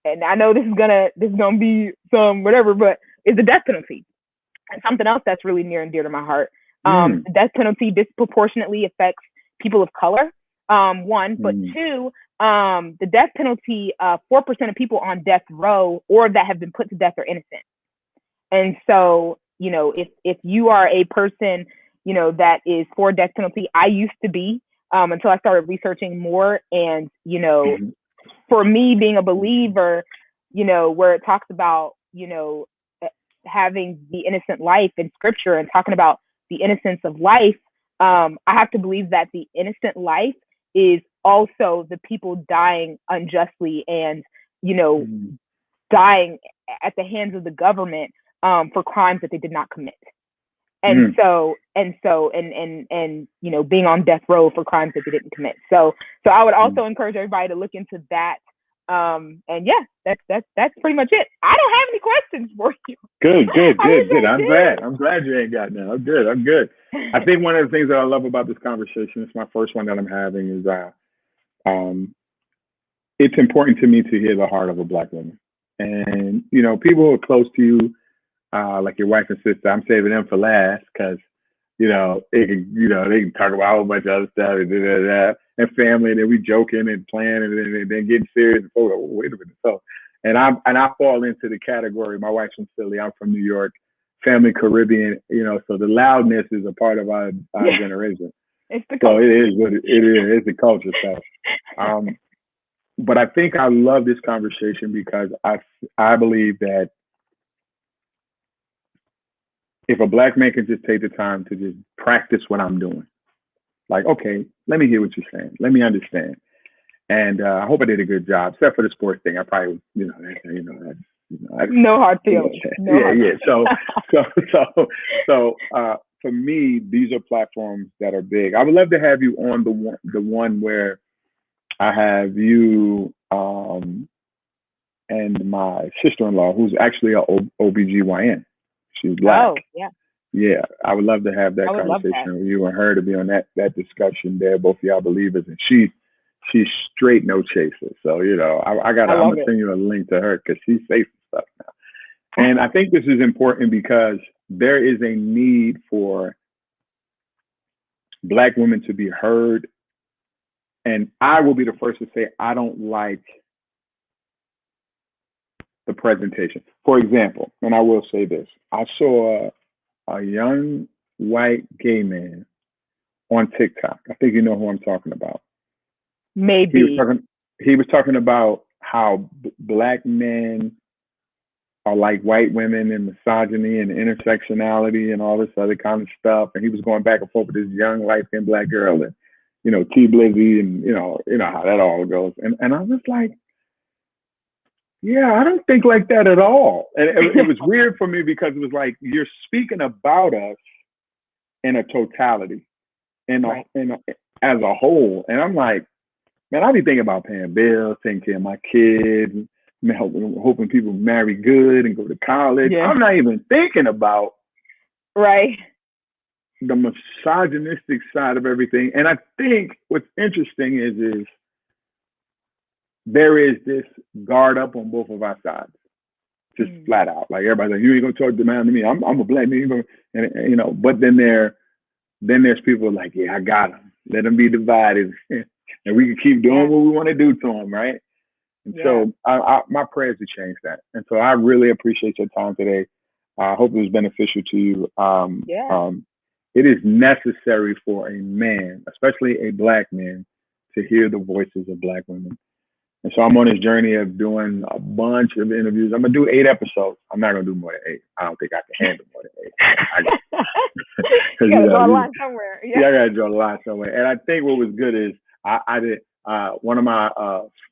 [SPEAKER 2] and I know this is gonna be some whatever, but is the death penalty. And something else that's really near and dear to my heart. The death penalty disproportionately affects people of color. One, but two, the death penalty, 4% of people on death row or that have been put to death are innocent. And so, if you are a person, that is for death penalty, I used to be, until I started researching more. And, for me being a believer, where it talks about, having the innocent life in scripture and talking about the innocence of life, I have to believe that the innocent life is also the people dying unjustly and, dying at the hands of the government for crimes that they did not commit. And so being on death row for crimes that they didn't commit. So I would also encourage everybody to look into that. And yeah, that's pretty much it. I don't have any questions for you.
[SPEAKER 1] Good. I'm glad you ain't got none. I'm good. I think one of the things that I love about this conversation, it's my first one that I'm having, is it's important to me to hear the heart of a Black woman. And, people who are close to you, like your wife and sister, I'm saving them for last because, they can talk about a whole bunch of other stuff and family, and then we joking and playing and then getting serious. Oh, wait a minute. So, and I fall into the category. My wife's from Philly. I'm from New York, family Caribbean, so the loudness is a part of our generation.
[SPEAKER 2] It's the culture.
[SPEAKER 1] So it is what it is. It's the culture stuff. But I think I love this conversation because I believe that if a Black man can just take the time to just practice what I'm doing, like, okay, let me hear what you're saying. Let me understand. And I hope I did a good job, except for the sports thing. I probably,
[SPEAKER 2] no hard feelings.
[SPEAKER 1] So for me, these are platforms that are big. I would love to have you on the one where I have you and my sister-in-law, who's actually a OBGYN. She's Black.
[SPEAKER 2] Oh, yeah.
[SPEAKER 1] Yeah, I would love to have that conversation with you and her, to be on that discussion there. Both of y'all believers, and she's straight no chaser. So I'm gonna send you a link to her because she's safe and stuff now. And I think this is important because there is a need for Black women to be heard. And I will be the first to say I don't like the presentation. For example, and I will say this: I saw a young white gay man on TikTok. I think you know who I'm talking about.
[SPEAKER 2] Maybe.
[SPEAKER 1] He was talking about how Black men are like white women and misogyny and intersectionality and all this other kind of stuff. And he was going back and forth with this young light-skinned Black girl and, T Blizzy and, you know how that all goes. And I was like, yeah, I don't think like that at all. And it was weird for me because it was like, you're speaking about us in a totality and
[SPEAKER 2] right.
[SPEAKER 1] As a whole. And I'm like, man, I be thinking about paying bills, taking care of my kids, hoping people marry good and go to college. Yeah. I'm not even thinking about
[SPEAKER 2] right
[SPEAKER 1] the misogynistic side of everything. And I think what's interesting is there is this guard up on both of our sides, just flat out. Like everybody's like, you ain't gonna talk to me. I'm a Black man, and But then there's people like, yeah, I got them. Let them be divided, and we can keep doing what we want to do to them, right? And so my prayer is to change that. And so I really appreciate your time today. I hope it was beneficial to you. It is necessary for a man, especially a Black man, to hear the voices of Black women. And so I'm on this journey of doing a bunch of interviews. I'm going to do 8 episodes. I'm not going to do more than 8. I don't think I can handle more than 8.
[SPEAKER 2] You got to draw a line somewhere.
[SPEAKER 1] Yeah, I got to draw a line somewhere. And I think what was good is I did, one of my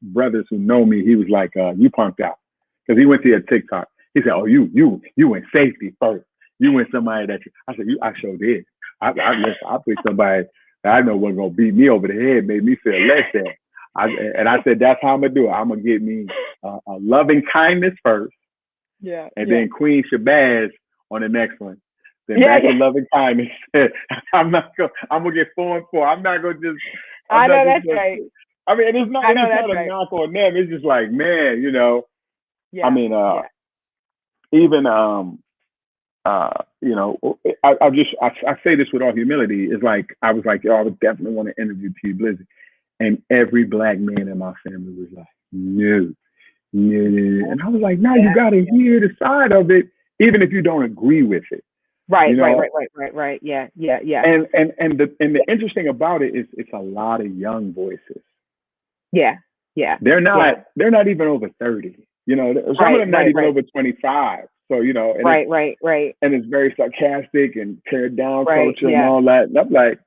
[SPEAKER 1] brothers who know me, he was like, you punked out. Because he went to your TikTok. He said, oh, you went safety first. You went somebody that I said, I sure did. I picked somebody that I know wasn't going to beat me over the head, made me feel less than. I said, that's how I'm going to do it. I'm going to get me a loving kindness first.
[SPEAKER 2] Yeah.
[SPEAKER 1] And then Queen Shabazz on the next one. Then back to loving kindness. I'm going to get 4 and 4. I'm not going to just.
[SPEAKER 2] I know that's right.
[SPEAKER 1] I mean, it's not a knock on them. It's just like, man, I
[SPEAKER 2] Yeah.
[SPEAKER 1] mean,
[SPEAKER 2] Yeah.
[SPEAKER 1] even you know, I say this with all humility. It's like I was like, yo, I would definitely want to interview T Blizzy, and every black man in my family was like, no, no, no. And I was like, no, you
[SPEAKER 2] Yeah.
[SPEAKER 1] got to hear the side of it, even if you don't agree with it, you
[SPEAKER 2] Right. Right.
[SPEAKER 1] know.
[SPEAKER 2] Right. Right. Right. Right. Yeah. Yeah. Yeah.
[SPEAKER 1] And the interesting about it is it's a lot of young voices.
[SPEAKER 2] Yeah. Yeah.
[SPEAKER 1] They're
[SPEAKER 2] Yeah.
[SPEAKER 1] not even over 30. You know, some of
[SPEAKER 2] Right.
[SPEAKER 1] them not
[SPEAKER 2] Right.
[SPEAKER 1] even
[SPEAKER 2] Right.
[SPEAKER 1] over 25. So, you know,
[SPEAKER 2] Right. Right. Right.
[SPEAKER 1] and it's very sarcastic and tear down
[SPEAKER 2] Right.
[SPEAKER 1] culture and
[SPEAKER 2] Yeah.
[SPEAKER 1] all that. And I'm like,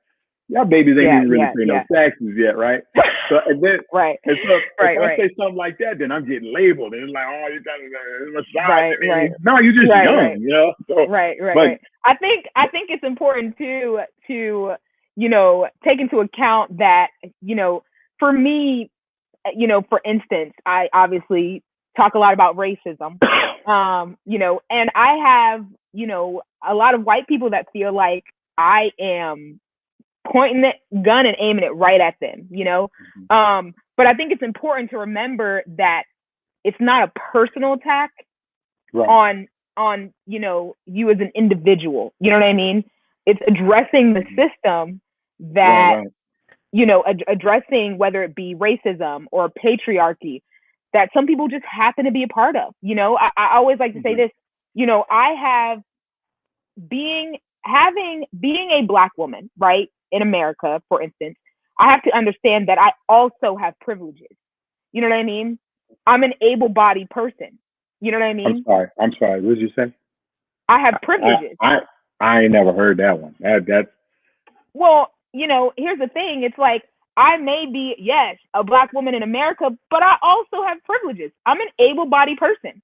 [SPEAKER 1] y'all babies ain't
[SPEAKER 2] Yeah.
[SPEAKER 1] even really
[SPEAKER 2] Yeah.
[SPEAKER 1] paying no
[SPEAKER 2] Yeah.
[SPEAKER 1] taxes yet, right? So and then
[SPEAKER 2] Right.
[SPEAKER 1] and so if
[SPEAKER 2] Right.
[SPEAKER 1] I
[SPEAKER 2] Right.
[SPEAKER 1] say something like that, then I'm getting labeled, and it's like, oh, you got
[SPEAKER 2] Right. Right.
[SPEAKER 1] misogyny. No, you're just
[SPEAKER 2] Right.
[SPEAKER 1] young,
[SPEAKER 2] Right.
[SPEAKER 1] you know. So,
[SPEAKER 2] Right. Right.
[SPEAKER 1] but
[SPEAKER 2] Right. I think it's important to take into account that for me, for instance, I obviously talk a lot about racism. And I have, a lot of white people that feel like I am pointing the gun and aiming it right at them. But I think it's important to remember that it's not a personal attack
[SPEAKER 1] right,
[SPEAKER 2] on you as an individual. You know what I mean? It's addressing the system that
[SPEAKER 1] right.
[SPEAKER 2] addressing whether it be racism or patriarchy that some people just happen to be a part of. I always like to say this. I have being a black woman, right, in America, for instance. I have to understand that I also have privileges. You know what I mean? I'm an able-bodied person. You know what I mean?
[SPEAKER 1] I'm sorry. What did you say?
[SPEAKER 2] I have
[SPEAKER 1] I
[SPEAKER 2] privileges.
[SPEAKER 1] I I ain't never heard that one. That's
[SPEAKER 2] Well, here's the thing. It's like I may be, yes, a black woman in America, but I also have privileges. I'm an able-bodied person.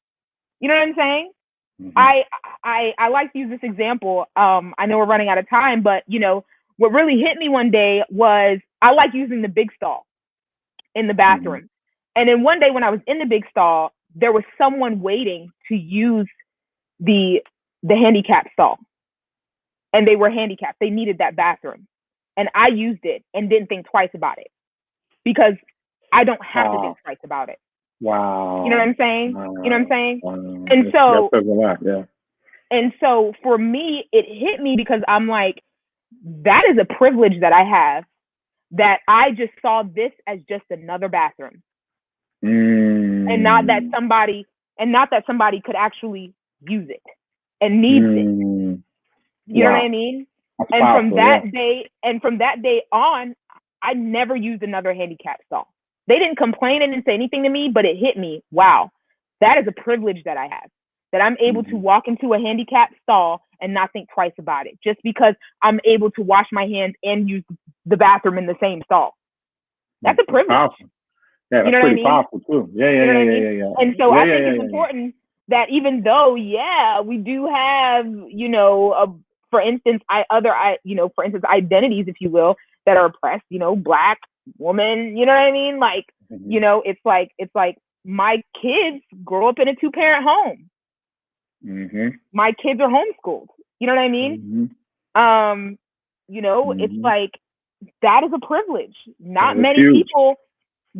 [SPEAKER 2] You know what I'm saying?
[SPEAKER 1] mm-hmm.
[SPEAKER 2] I like to use this example. I know we're running out of time, but what really hit me one day was I like using the big stall in the bathroom.
[SPEAKER 1] Mm-hmm.
[SPEAKER 2] And then one day when I was in the big stall, there was someone waiting to use the handicap stall. And they were handicapped. They needed that bathroom. And I used it and didn't think twice about it because I don't have to think twice about it.
[SPEAKER 1] Wow.
[SPEAKER 2] You know what I'm saying? You know what I'm saying?
[SPEAKER 1] Wow.
[SPEAKER 2] And
[SPEAKER 1] that says a lot, yeah.
[SPEAKER 2] And so for me, it hit me because I'm like, that is a privilege that I have, that I just saw this as just another bathroom. And not that somebody could actually use it and needs it. You know what I mean?
[SPEAKER 1] That's
[SPEAKER 2] and
[SPEAKER 1] powerful,
[SPEAKER 2] from that day on, I never used another handicap stall. They didn't complain and didn't say anything to me, but it hit me. Wow, that is a privilege that I have. That I'm able to walk into a handicap stall and not think twice about it, just because I'm able to wash my hands and use the bathroom in the same stall. That's a privilege.
[SPEAKER 1] Powerful. Yeah, that's pretty powerful too. Yeah.
[SPEAKER 2] And so I think it's important that even though, we do have, for instance, identities, if you will, that are oppressed, black woman, you know what I mean? Like, it's like my kids grow up in a 2-parent home. My kids are homeschooled. You know what I mean? It's like, that is a privilege. Not many people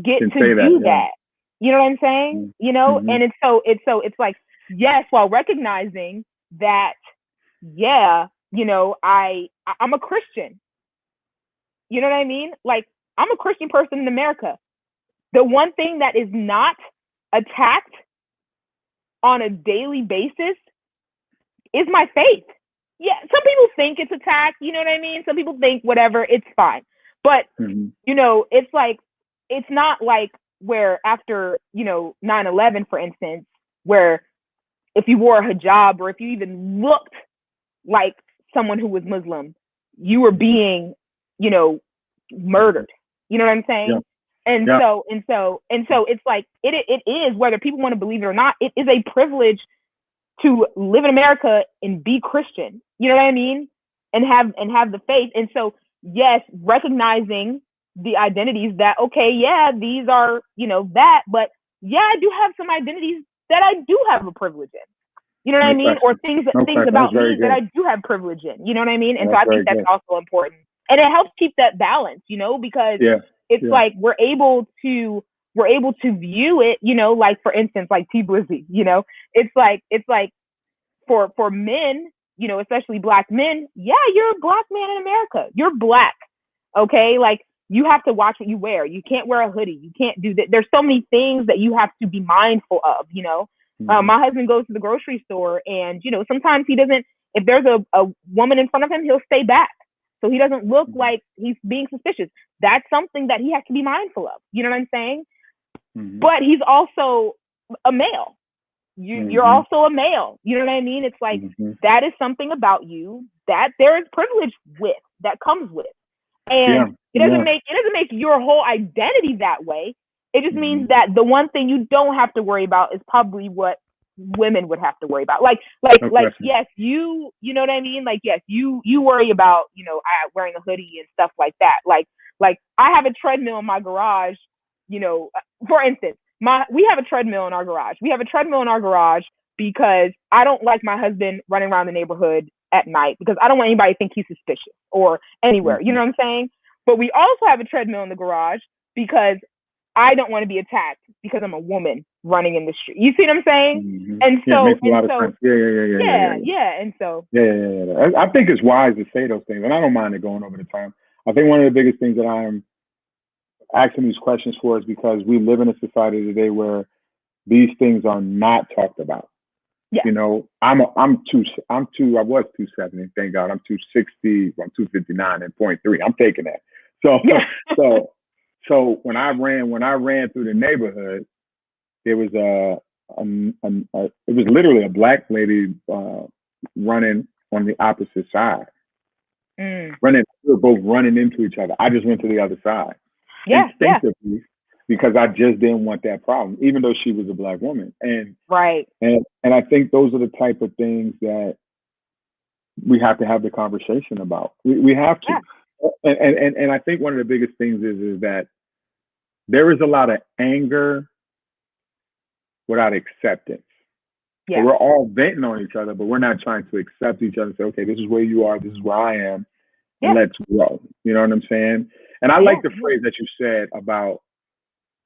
[SPEAKER 2] get to do that. You know what I'm saying? And it's like, yes, while recognizing that, I'm a Christian. You know what I mean? Like, I'm a Christian person in America. The one thing that is not attacked on a daily basis is my faith. Yeah, some people think it's attacked, you know what I mean? Some people think whatever, it's fine. But, it's like, it's not like where after, 9/11, for instance, where if you wore a hijab or if you even looked like someone who was Muslim, you were being, murdered. You know what I'm saying? Yeah. So it's like, it is, whether people want to believe it or not, it is a privilege to live in America and be Christian. You know what I mean? And have the faith. And so, yes, recognizing the identities that, okay, these are, that, but I do have some identities that I do have a privilege in. You know what I mean? Or things about me that I do have privilege in. You know what I mean? And so I think that's also important. And it helps keep that balance, because it's like we're able to we're able to view it, like for instance, like T Blizzy, it's like for men, especially black men, yeah, you're a black man in America. You're black. Okay. Like you have to watch what you wear. You can't wear a hoodie. You can't do that. There's so many things that you have to be mindful of. My husband goes to the grocery store and, sometimes he doesn't, if there's a woman in front of him, he'll stay back. So he doesn't look like he's being suspicious. That's something that he has to be mindful of. You know what I'm saying? But he's also a male. You're also a male. You know what I mean? It's like that is something about you that there is privilege that comes with. And it doesn't make your whole identity that way. It just means that the one thing you don't have to worry about is probably what women would have to worry about. Like yes, you know what I mean? Like yes, you worry about, wearing a hoodie and stuff like that. Like I have a treadmill in my garage, for instance, we have a treadmill in our garage. We have a treadmill in our garage because I don't like my husband running around the neighborhood at night because I don't want anybody to think he's suspicious or anywhere. You know what I'm saying? But we also have a treadmill in the garage because I don't want to be attacked because I'm a woman running in the street. You see what I'm saying? And so,
[SPEAKER 1] it makes a lot of sense.
[SPEAKER 2] Yeah. And so,
[SPEAKER 1] I think it's wise to say those things, and I don't mind it going over the time. I think one of the biggest things that I'm asking these questions for is because we live in a society today where these things are not talked about.
[SPEAKER 2] Yeah.
[SPEAKER 1] I was 270. Thank God. I'm 260. I'm 259 and 0.3. I'm taking that. So when I ran through the neighborhood, there was it was literally a black lady running on the opposite side. We were both running into each other. I just went to the other side. Instinctively, because I just didn't want that problem, even though she was a black woman. And I think those are the type of things that we have to have the conversation about. We have to. And I think one of the biggest things is that there is a lot of anger without acceptance. So we're all venting on each other, but we're not trying to accept each other and say, okay, this is where you are, this is where I am, and let's grow. You know what I'm saying? And I like the phrase that you said about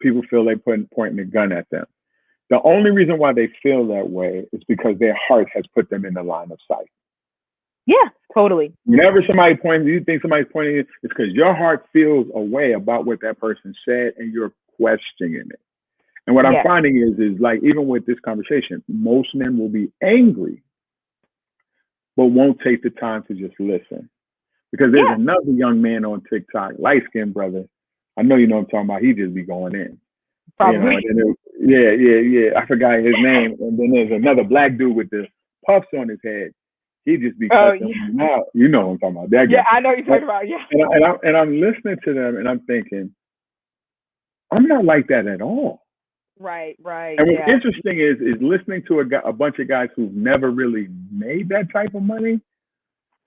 [SPEAKER 1] people feel they pointing a gun at them. The only reason why they feel that way is because their heart has put them in the line of sight.
[SPEAKER 2] Yeah, totally.
[SPEAKER 1] Whenever somebody points, you think somebody's pointing, it's because your heart feels a way about what that person said and you're questioning it. And what I'm finding is like, even with this conversation, most men will be angry, but won't take the time to just listen. Because there's another young man on TikTok, light-skinned brother. I know you know what I'm talking about. He just be going in.
[SPEAKER 2] Probably.
[SPEAKER 1] I forgot his name. And then there's another black dude with the puffs on his head. He just be cussing him out. You know what I'm talking about. That guy.
[SPEAKER 2] Yeah, I know what you're talking about. Yeah.
[SPEAKER 1] And I'm listening to them and I'm thinking, I'm not like that at all.
[SPEAKER 2] Right.
[SPEAKER 1] And what's interesting is listening to a bunch of guys who've never really made that type of money.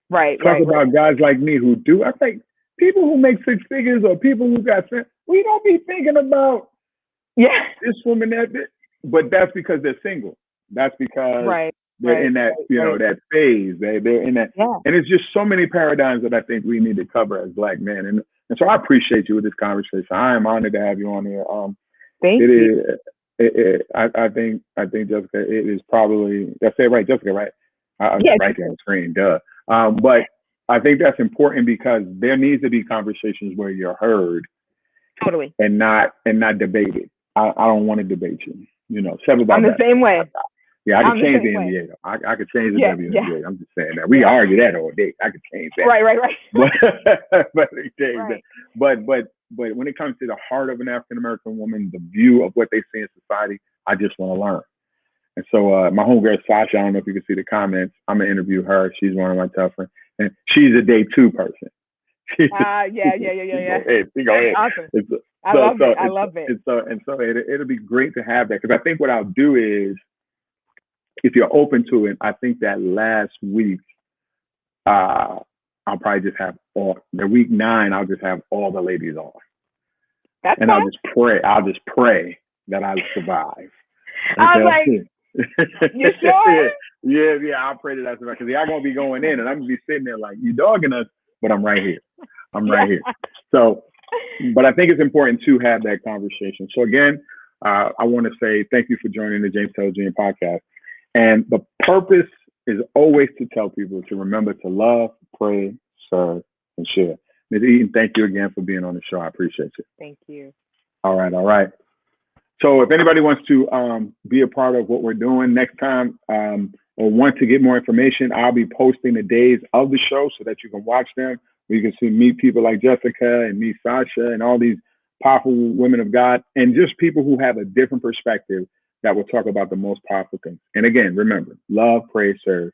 [SPEAKER 1] Talk about guys like me who do. I think people who make six figures or people who got sent, we don't be thinking about this woman that did. But that's because they're single. That's because they're in that, that phase. They're in that. And it's just so many paradigms that I think we need to cover as black men. And so I appreciate you with this conversation. I am honored to have you on here.
[SPEAKER 2] Thank you.
[SPEAKER 1] I think Jessica, it is probably, did I say it right, Jessica, right? I'm right there on the screen, duh. But I think that's important because there needs to be conversations where you're heard,
[SPEAKER 2] totally,
[SPEAKER 1] and not debated. I don't want to debate you.
[SPEAKER 2] I'm the same way.
[SPEAKER 1] Yeah, I could change the NBA. I could change the WNBA. I'm just saying that we argue that all day. I could change that.
[SPEAKER 2] Right.
[SPEAKER 1] But when it comes to the heart of an African American woman, the view of what they see in society, I just want to learn. And so my homegirl Sasha, I don't know if you can see the comments. I'm gonna interview her. She's one of my tough friends, and she's a day two person.
[SPEAKER 2] Yeah.
[SPEAKER 1] She go ahead.
[SPEAKER 2] Awesome. I love it.
[SPEAKER 1] And so it'll be great to have that, because I think what I'll do is, if you're open to it, I think that last week, I'll probably just have the week 9. I'll just have all the ladies on.
[SPEAKER 2] That's
[SPEAKER 1] and
[SPEAKER 2] fine.
[SPEAKER 1] I'll just pray that I survive.
[SPEAKER 2] I was like, you sure?
[SPEAKER 1] Yeah. I'll pray that I survive, because y'all gonna be going in, and I'm gonna be sitting there like, you dogging us, but I'm right here. I'm right here. So But I think it's important to have that conversation. So again, I want to say thank you for joining the James Taylor Jr. podcast. And the purpose is always to tell people to remember to love, pray, serve, and share. Ms. Eaton, thank you again for being on the show. I appreciate you.
[SPEAKER 2] Thank you.
[SPEAKER 1] All right, all right. So if anybody wants to be a part of what we're doing next time or want to get more information, I'll be posting the days of the show so that you can watch them. Where you can meet people like Jessica and meet Sasha and all these powerful women of God and just people who have a different perspective that will talk about the most powerful things. And again, remember, love, pray, serve,